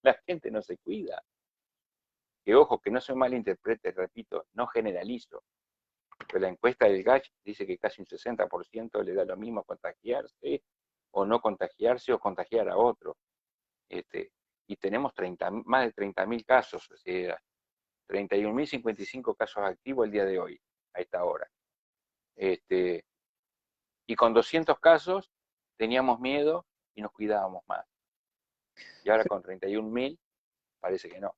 la gente no se cuida. Que ojo, que no se malinterprete, repito, no generalizo. Pero la encuesta del GACH dice que casi un 60% le da lo mismo contagiarse o no contagiarse o contagiar a otro. Este, y tenemos más de 30.000 casos, o sea, 31.055 casos activos el día de hoy, a esta hora. Este, y con 200 casos teníamos miedo y nos cuidábamos más. Y ahora con 31.000 parece que no.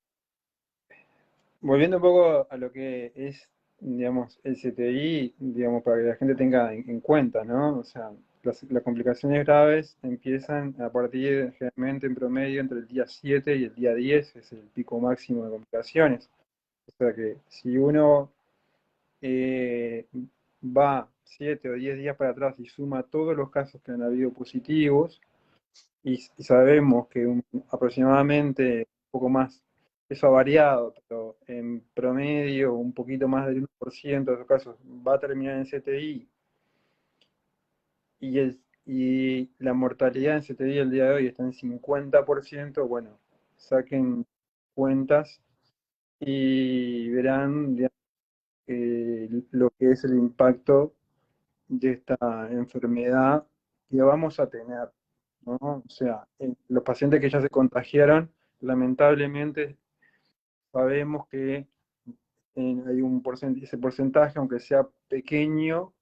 Volviendo un poco a lo que es, digamos, el CTI, digamos, para que la gente tenga en cuenta, ¿no? O sea, las complicaciones graves empiezan a partir, generalmente en promedio, entre el día 7 y el día 10, es el pico máximo de complicaciones. O sea que si uno eh, va 7 o 10 días para atrás y suma todos los casos que han habido positivos, y sabemos que aproximadamente un poco más, eso ha variado, pero en promedio un poquito más del 1% de los casos va a terminar en CTI y la mortalidad en CTI el día de hoy está en 50%, bueno, saquen cuentas y verán, digamos, lo que es el impacto de esta enfermedad que vamos a tener, ¿no? O sea, los pacientes que ya se contagiaron, lamentablemente sabemos que hay ese porcentaje, aunque sea pequeño,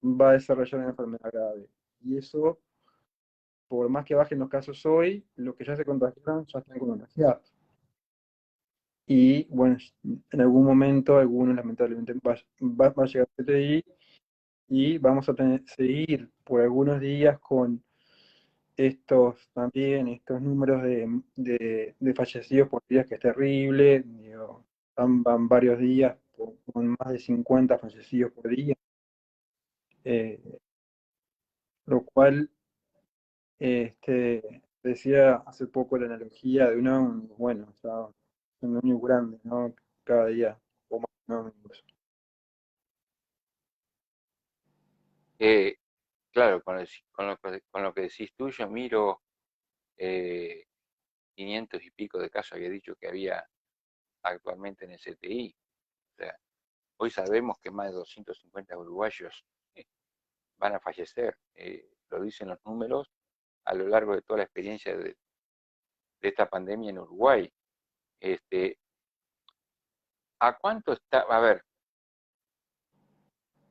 va a desarrollar una enfermedad grave. Y eso, por más que bajen los casos hoy, los que ya se contagiaron ya están contagiados. Y bueno, en algún momento algunos lamentablemente va a llegar a CTI y vamos a seguir por algunos días con estos números de fallecidos por día, que es terrible. Digo, van varios días con más de 50 fallecidos por día, eh, lo cual decía hace poco la analogía de bueno, o sea, un ómnibus grande, ¿no? Cada día, o más un ómnibus. Eh, claro, con lo que decís tú, yo miro 500 y pico de casos, había dicho que había actualmente en el CTI. O sea, hoy sabemos que más de 250 uruguayos van a fallecer. Lo dicen los números a lo largo de toda la experiencia de esta pandemia en Uruguay. Este, ¿A cuánto está? A ver,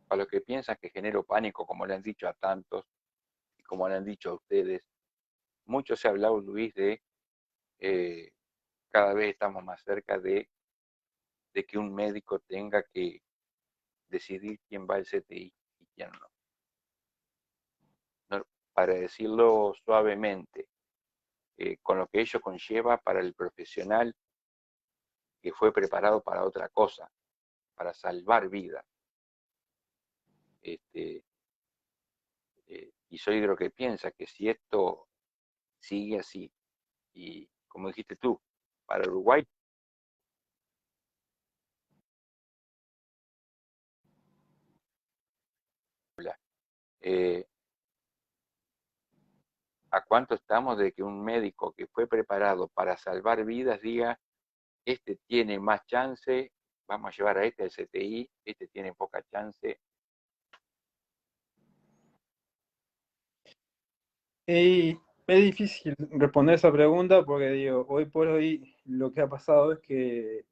para los que piensan que genero pánico, como le han dicho a tantos y como le han dicho a ustedes, mucho se ha hablado, Luis, de eh, cada vez estamos más cerca de que un médico tenga que decidir quién va al CTI y quién no. No, para decirlo suavemente, con lo que ello conlleva para el profesional que fue preparado para otra cosa, para salvar vidas. Este, y soy de lo que piensa que si esto sigue así, y como dijiste tú, para Uruguay, eh, ¿A cuánto estamos de que un médico que fue preparado para salvar vidas diga, este tiene más chance, vamos a llevar a este al CTI, este tiene poca chance? Y es difícil responder esa pregunta porque digo, hoy por hoy lo que ha pasado es que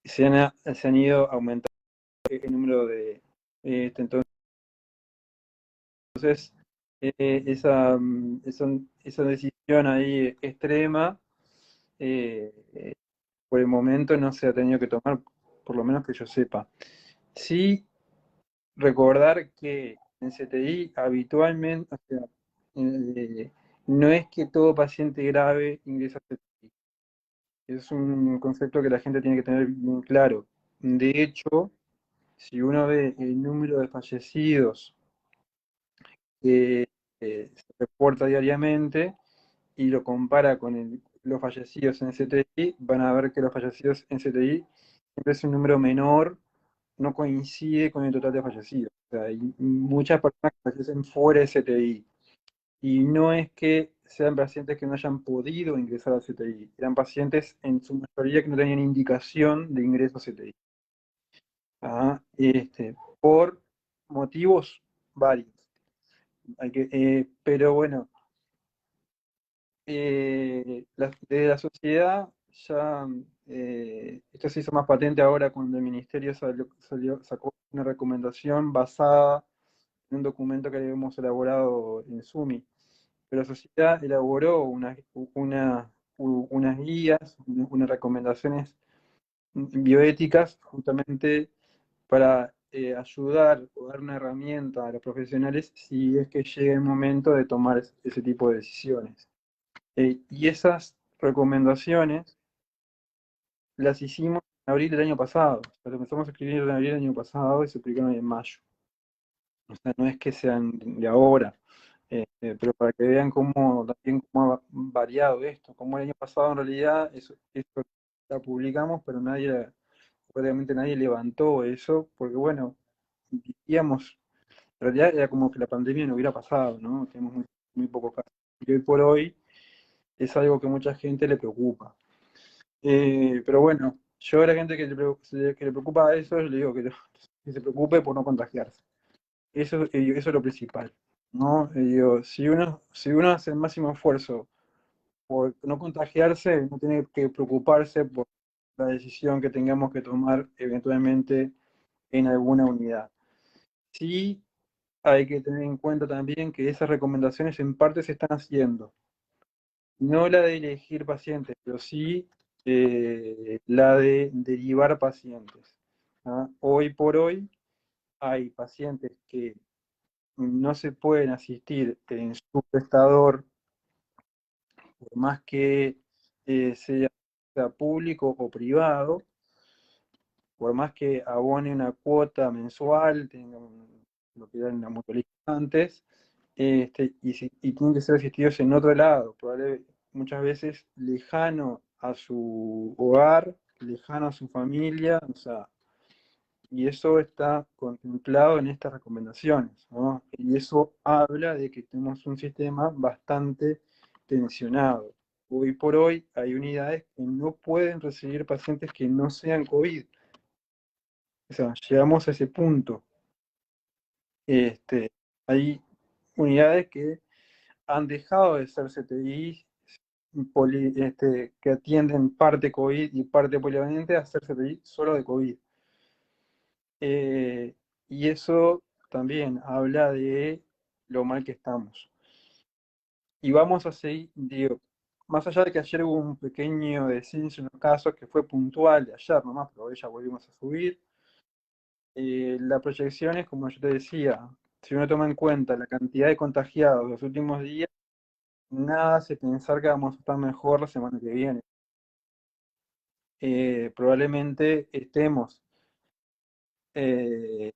se han ido aumentando el número de entonces esa decisión ahí extrema por el momento no se ha tenido que tomar, por lo menos que yo sepa. Sí, recordar que en CTI habitualmente, o sea, no es que todo paciente grave ingresa a CTI. Es un concepto que la gente tiene que tener bien claro. De hecho, si uno ve el número de fallecidos que se reporta diariamente y lo compara con los fallecidos en CTI, van a ver que los fallecidos en CTI siempre es un número menor, no coincide con el total de fallecidos. O sea, hay muchas personas que fallecen fuera de CTI. Y no es que sean pacientes que no hayan podido ingresar a CTI, eran pacientes en su mayoría que no tenían indicación de ingreso a CTI. Por motivos varios. Pero bueno, desde la sociedad ya esto se hizo más patente ahora cuando el ministerio sacó una recomendación basada en un documento que habíamos elaborado en SUMI. Pero la sociedad elaboró unas guías, unas recomendaciones bioéticas justamente para ayudar o dar una herramienta a los profesionales si es que llega el momento de tomar ese tipo de decisiones. Y esas recomendaciones las hicimos en abril del año pasado. O sea, lo empezamos a escribir en abril del año pasado y se publicaron en mayo. O sea, no es que sean de ahora, pero para que vean también cómo ha variado esto. Como el año pasado en realidad eso la publicamos, pero prácticamente nadie levantó eso, porque bueno, vivíamos, en realidad era como que la pandemia no hubiera pasado, ¿no? Tenemos muy pocos casos. Y hoy por hoy es algo que mucha gente le preocupa. Pero bueno, yo a la gente que le preocupa eso, le digo que se preocupe por no contagiarse. Eso es lo principal, ¿no? Digo, si uno hace el máximo esfuerzo por no contagiarse, no tiene que preocuparse por la decisión que tengamos que tomar eventualmente en alguna unidad. Sí, hay que tener en cuenta también que esas recomendaciones en parte se están haciendo. No la de elegir pacientes, pero sí la de derivar pacientes. ¿Ah? Hoy por hoy hay pacientes que no se pueden asistir en su prestador, por más que sea público o privado, por más que abone una cuota mensual, tenga lo que eran las mutualistas antes, y tienen que ser asistidos en otro lado, probablemente muchas veces lejano a su hogar, lejano a su familia, o sea, y eso está contemplado en estas recomendaciones, ¿no? Y eso habla de que tenemos un sistema bastante tensionado. Hoy por hoy hay unidades que no pueden recibir pacientes que no sean COVID. O sea, llegamos a ese punto. Hay unidades que han dejado de ser CTI, que atienden parte COVID y parte polivalente, a ser CTI solo de COVID. Y eso también habla de lo mal que estamos. Y vamos a seguir, digo, más allá de que ayer hubo un pequeño descenso en los casos que fue puntual de ayer nomás, pero hoy ya volvimos a subir. La proyección es, como yo te decía, si uno toma en cuenta la cantidad de contagiados de los últimos días, nada hace pensar que vamos a estar mejor la semana que viene. Probablemente estemos eh,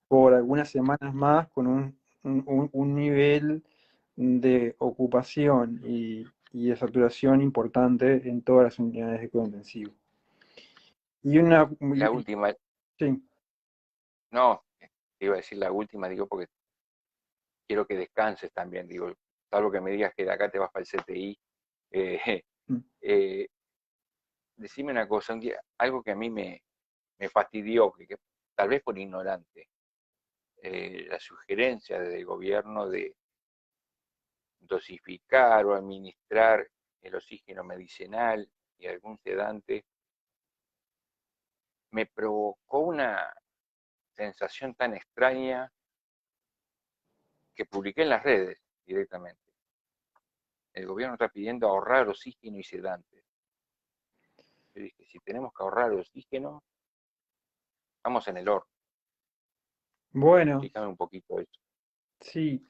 por algunas semanas más con un nivel de ocupación y de saturación importante en todas las unidades de cuidado intensivo. La última, Sí, no, iba a decir la última, digo, porque quiero que descanses también, digo, salvo que me digas que de acá te vas para el CTI. Mm. Decime una cosa, algo que a mí me fastidió, que tal vez por ignorante, la sugerencia del gobierno de dosificar o administrar el oxígeno medicinal y algún sedante, me provocó una sensación tan extraña que publiqué en las redes directamente. El gobierno está pidiendo ahorrar oxígeno y sedantes. Yo dije, si tenemos que ahorrar oxígeno, estamos en el horno. Bueno, Explícame un poquito eso. sí,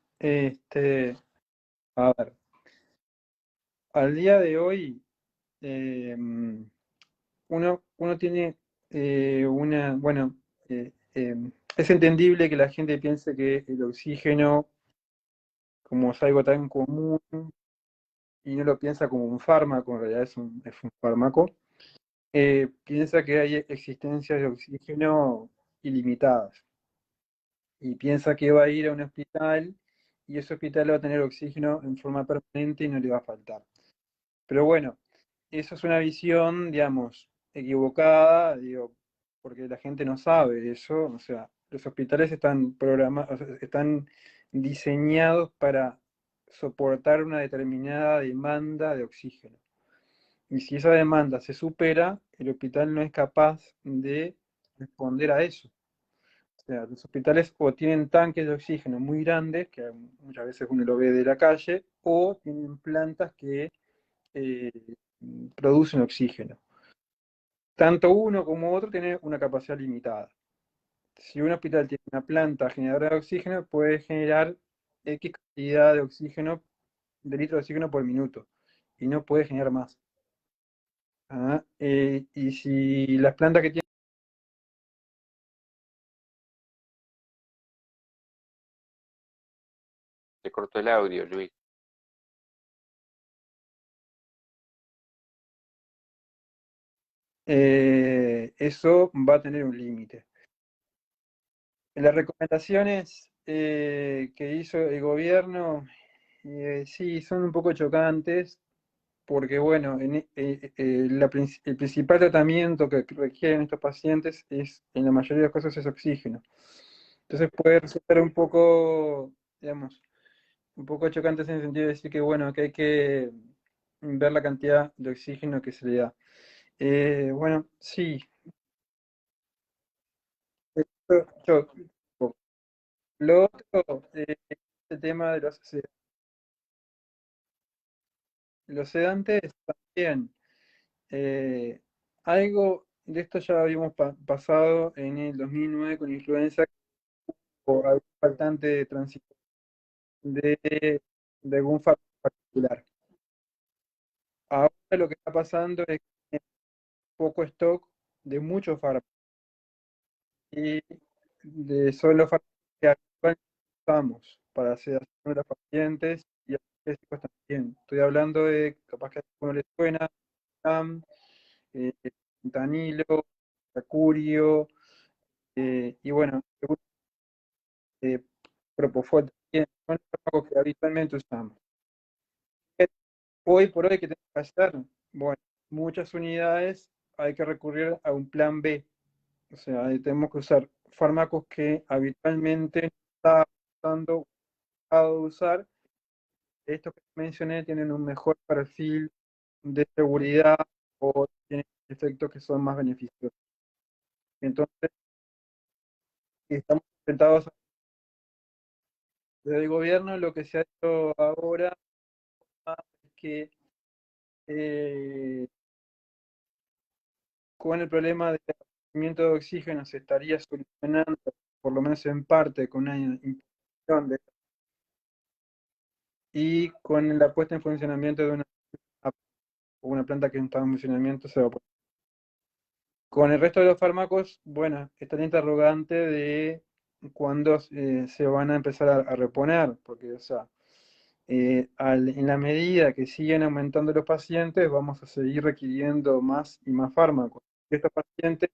a ver, al día de hoy eh, uno tiene bueno, es entendible que la gente piense que el oxígeno, como es algo tan común, y no lo piensa como un fármaco, en realidad es un fármaco, piensa que hay existencias de oxígeno ilimitadas y piensa que va a ir a un hospital y ese hospital va a tener oxígeno en forma permanente y no le va a faltar. Pero bueno, eso es una visión, digamos, equivocada, digo, porque la gente no sabe eso, o sea, los hospitales están programados, están diseñados para soportar una determinada demanda de oxígeno. Y si esa demanda se supera, el hospital no es capaz de responder a eso. O sea, los hospitales o tienen tanques de oxígeno muy grandes, que muchas veces uno lo ve de la calle, o tienen plantas que eh, producen oxígeno. Tanto uno como otro tienen una capacidad limitada. Si un hospital tiene una planta generadora de oxígeno, puede generar X cantidad de oxígeno, de litros de oxígeno por minuto, y no puede generar más. Y si las plantas que tienen Se cortó el audio, Luis. eso va a tener un límite. Las recomendaciones que hizo el gobierno, sí, son un poco chocantes, porque bueno, el principal tratamiento que requieren estos pacientes es, en la mayoría de los casos, es oxígeno. Entonces puede resultar un poco, digamos, un poco chocante en el sentido de decir que bueno, que hay que ver la cantidad de oxígeno que se le da. Bueno, sí. Yo- lo otro, el tema de los sedantes también. Eh, Algo de esto ya habíamos pasado en el 2009 con influenza o algún faltante de transición de algún fármaco particular. Ahora lo que está pasando es que hay poco stock de muchos fármacos y son los fármacos que actualmente usamos para sedación de los pacientes y anestésicos también. Estoy hablando de, capaz que a alguno le suena, eh, fentanilo, mercurio, y bueno, eh, propofol también, son los fármacos que habitualmente usamos. Hoy por hoy, ¿qué tenemos que hacer? Bueno, muchas unidades hay que recurrir a un plan B, o sea, tenemos que usar fármacos que habitualmente no está usando, dejado de usar. Estos que mencioné tienen un mejor perfil de seguridad o tienen efectos que son más beneficiosos. Entonces, estamos enfrentados desde el gobierno. Lo que se ha hecho ahora es que eh, con el problema del abastecimiento de oxígeno se estaría solucionando, por lo menos en parte, con una importación y con la puesta en funcionamiento de una planta que está en funcionamiento se va a poner. Con el resto de los fármacos, bueno, está la interrogante de cuándo se van a empezar a reponer, porque, o sea, en la medida que siguen aumentando los pacientes, vamos a seguir requiriendo más y más fármacos. Estos pacientes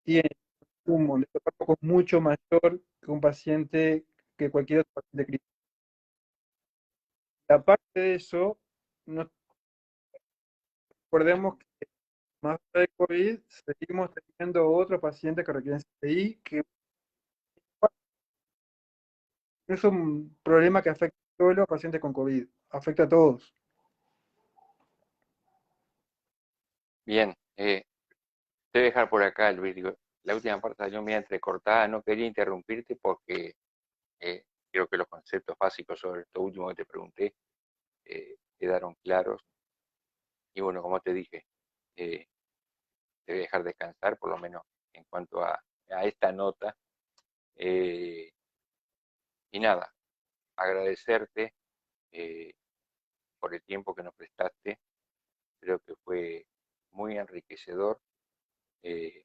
tienen un consumo de estos fármacos mucho mayor que un paciente, que cualquier otro paciente crítico. aparte de eso, no recordemos que más allá de COVID, seguimos teniendo otros pacientes que requieren CTI, que no es un problema que afecta solo a los pacientes con COVID, afecta a todos. Bien, te voy a dejar por acá, Luis. Digo, la última parte salió medio entrecortada, no quería interrumpirte porque creo que los conceptos básicos sobre esto último que te pregunté quedaron claros. Y bueno, como te dije, eh, te voy a dejar descansar, por lo menos en cuanto a esta nota. Eh, y nada, agradecerte eh, por el tiempo que nos prestaste. Creo que fue muy enriquecedor, eh,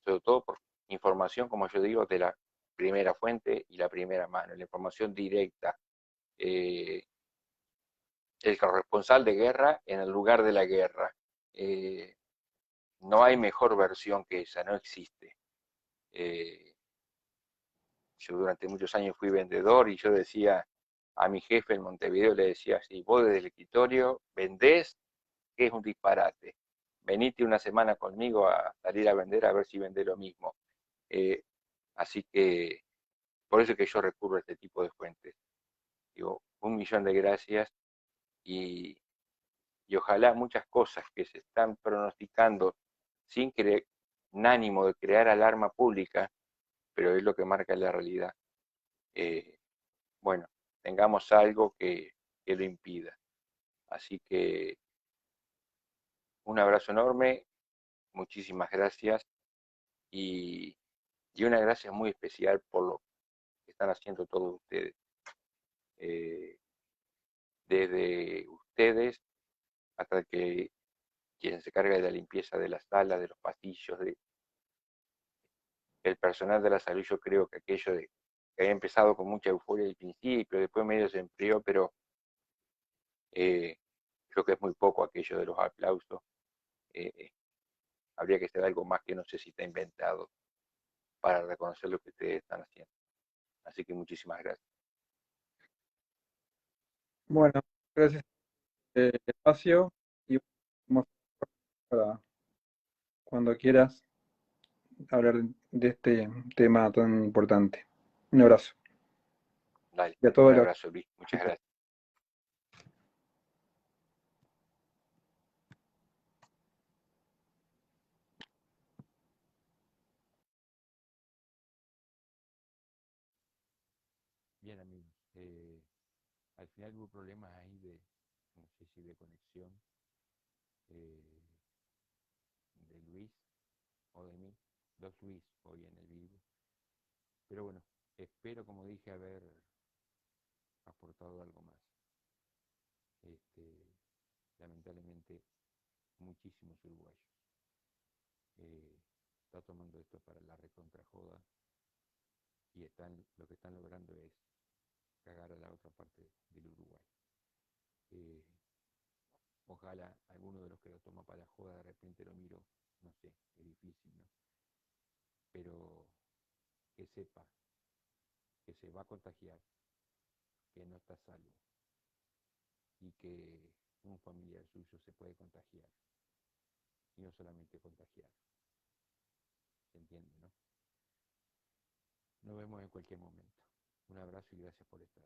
sobre todo por información, como yo digo, de la primera fuente y la primera mano, la información directa. Eh, el corresponsal de guerra en el lugar de la guerra. Eh, no hay mejor versión que esa, no existe. Eh, yo durante muchos años fui vendedor y yo decía a mi jefe en Montevideo, le decía, si vos desde el escritorio vendés, que es un disparate. Venite una semana conmigo a salir a vender a ver si vendés lo mismo. Eh, así que por eso es que yo recurro a este tipo de fuentes. Digo, 1.000.000 de gracias y, y ojalá muchas cosas que se están pronosticando sin ánimo de crear alarma pública, pero es lo que marca la realidad. Eh, bueno, tengamos algo que lo impida. Así que un abrazo enorme, muchísimas gracias y, y una gracias muy especial por lo que están haciendo todos ustedes. Eh, desde ustedes hasta que quien se carga de la limpieza de las salas, de los pasillos, el personal de la salud, yo creo que aquello de que había empezado con mucha euforia al principio, después medio se enfrió, pero eh, creo que es muy poco aquello de los aplausos. Eh, habría que hacer algo más que no sé si está inventado para reconocer lo que ustedes están haciendo. Así que muchísimas gracias. Bueno, gracias por el espacio y vamos para cuando quieras hablar de este tema tan importante. Un abrazo. Dale, Y a un todos los abrazo, Luis. Muchas chicos. gracias. Bien, amigos. Al final hubo problemas ahí no sé si de conexión eh, de Luis o de mí. Dos Luis hoy en el vivo. Pero bueno, espero, como dije, haber aportado algo más. Este, lamentablemente, muchísimos uruguayos eh, están tomando esto para la recontrajoda y lo que están logrando es cagar a la otra parte del Uruguay. Eh, ojalá alguno de los que lo toma para la joda de repente lo miro, no sé, es difícil, ¿no? Pero que sepa que se va a contagiar, que no está salvo y que un familiar suyo se puede contagiar y no solamente contagiar, ¿se entiende, no? Nos vemos en cualquier momento. Un abrazo y gracias por estar.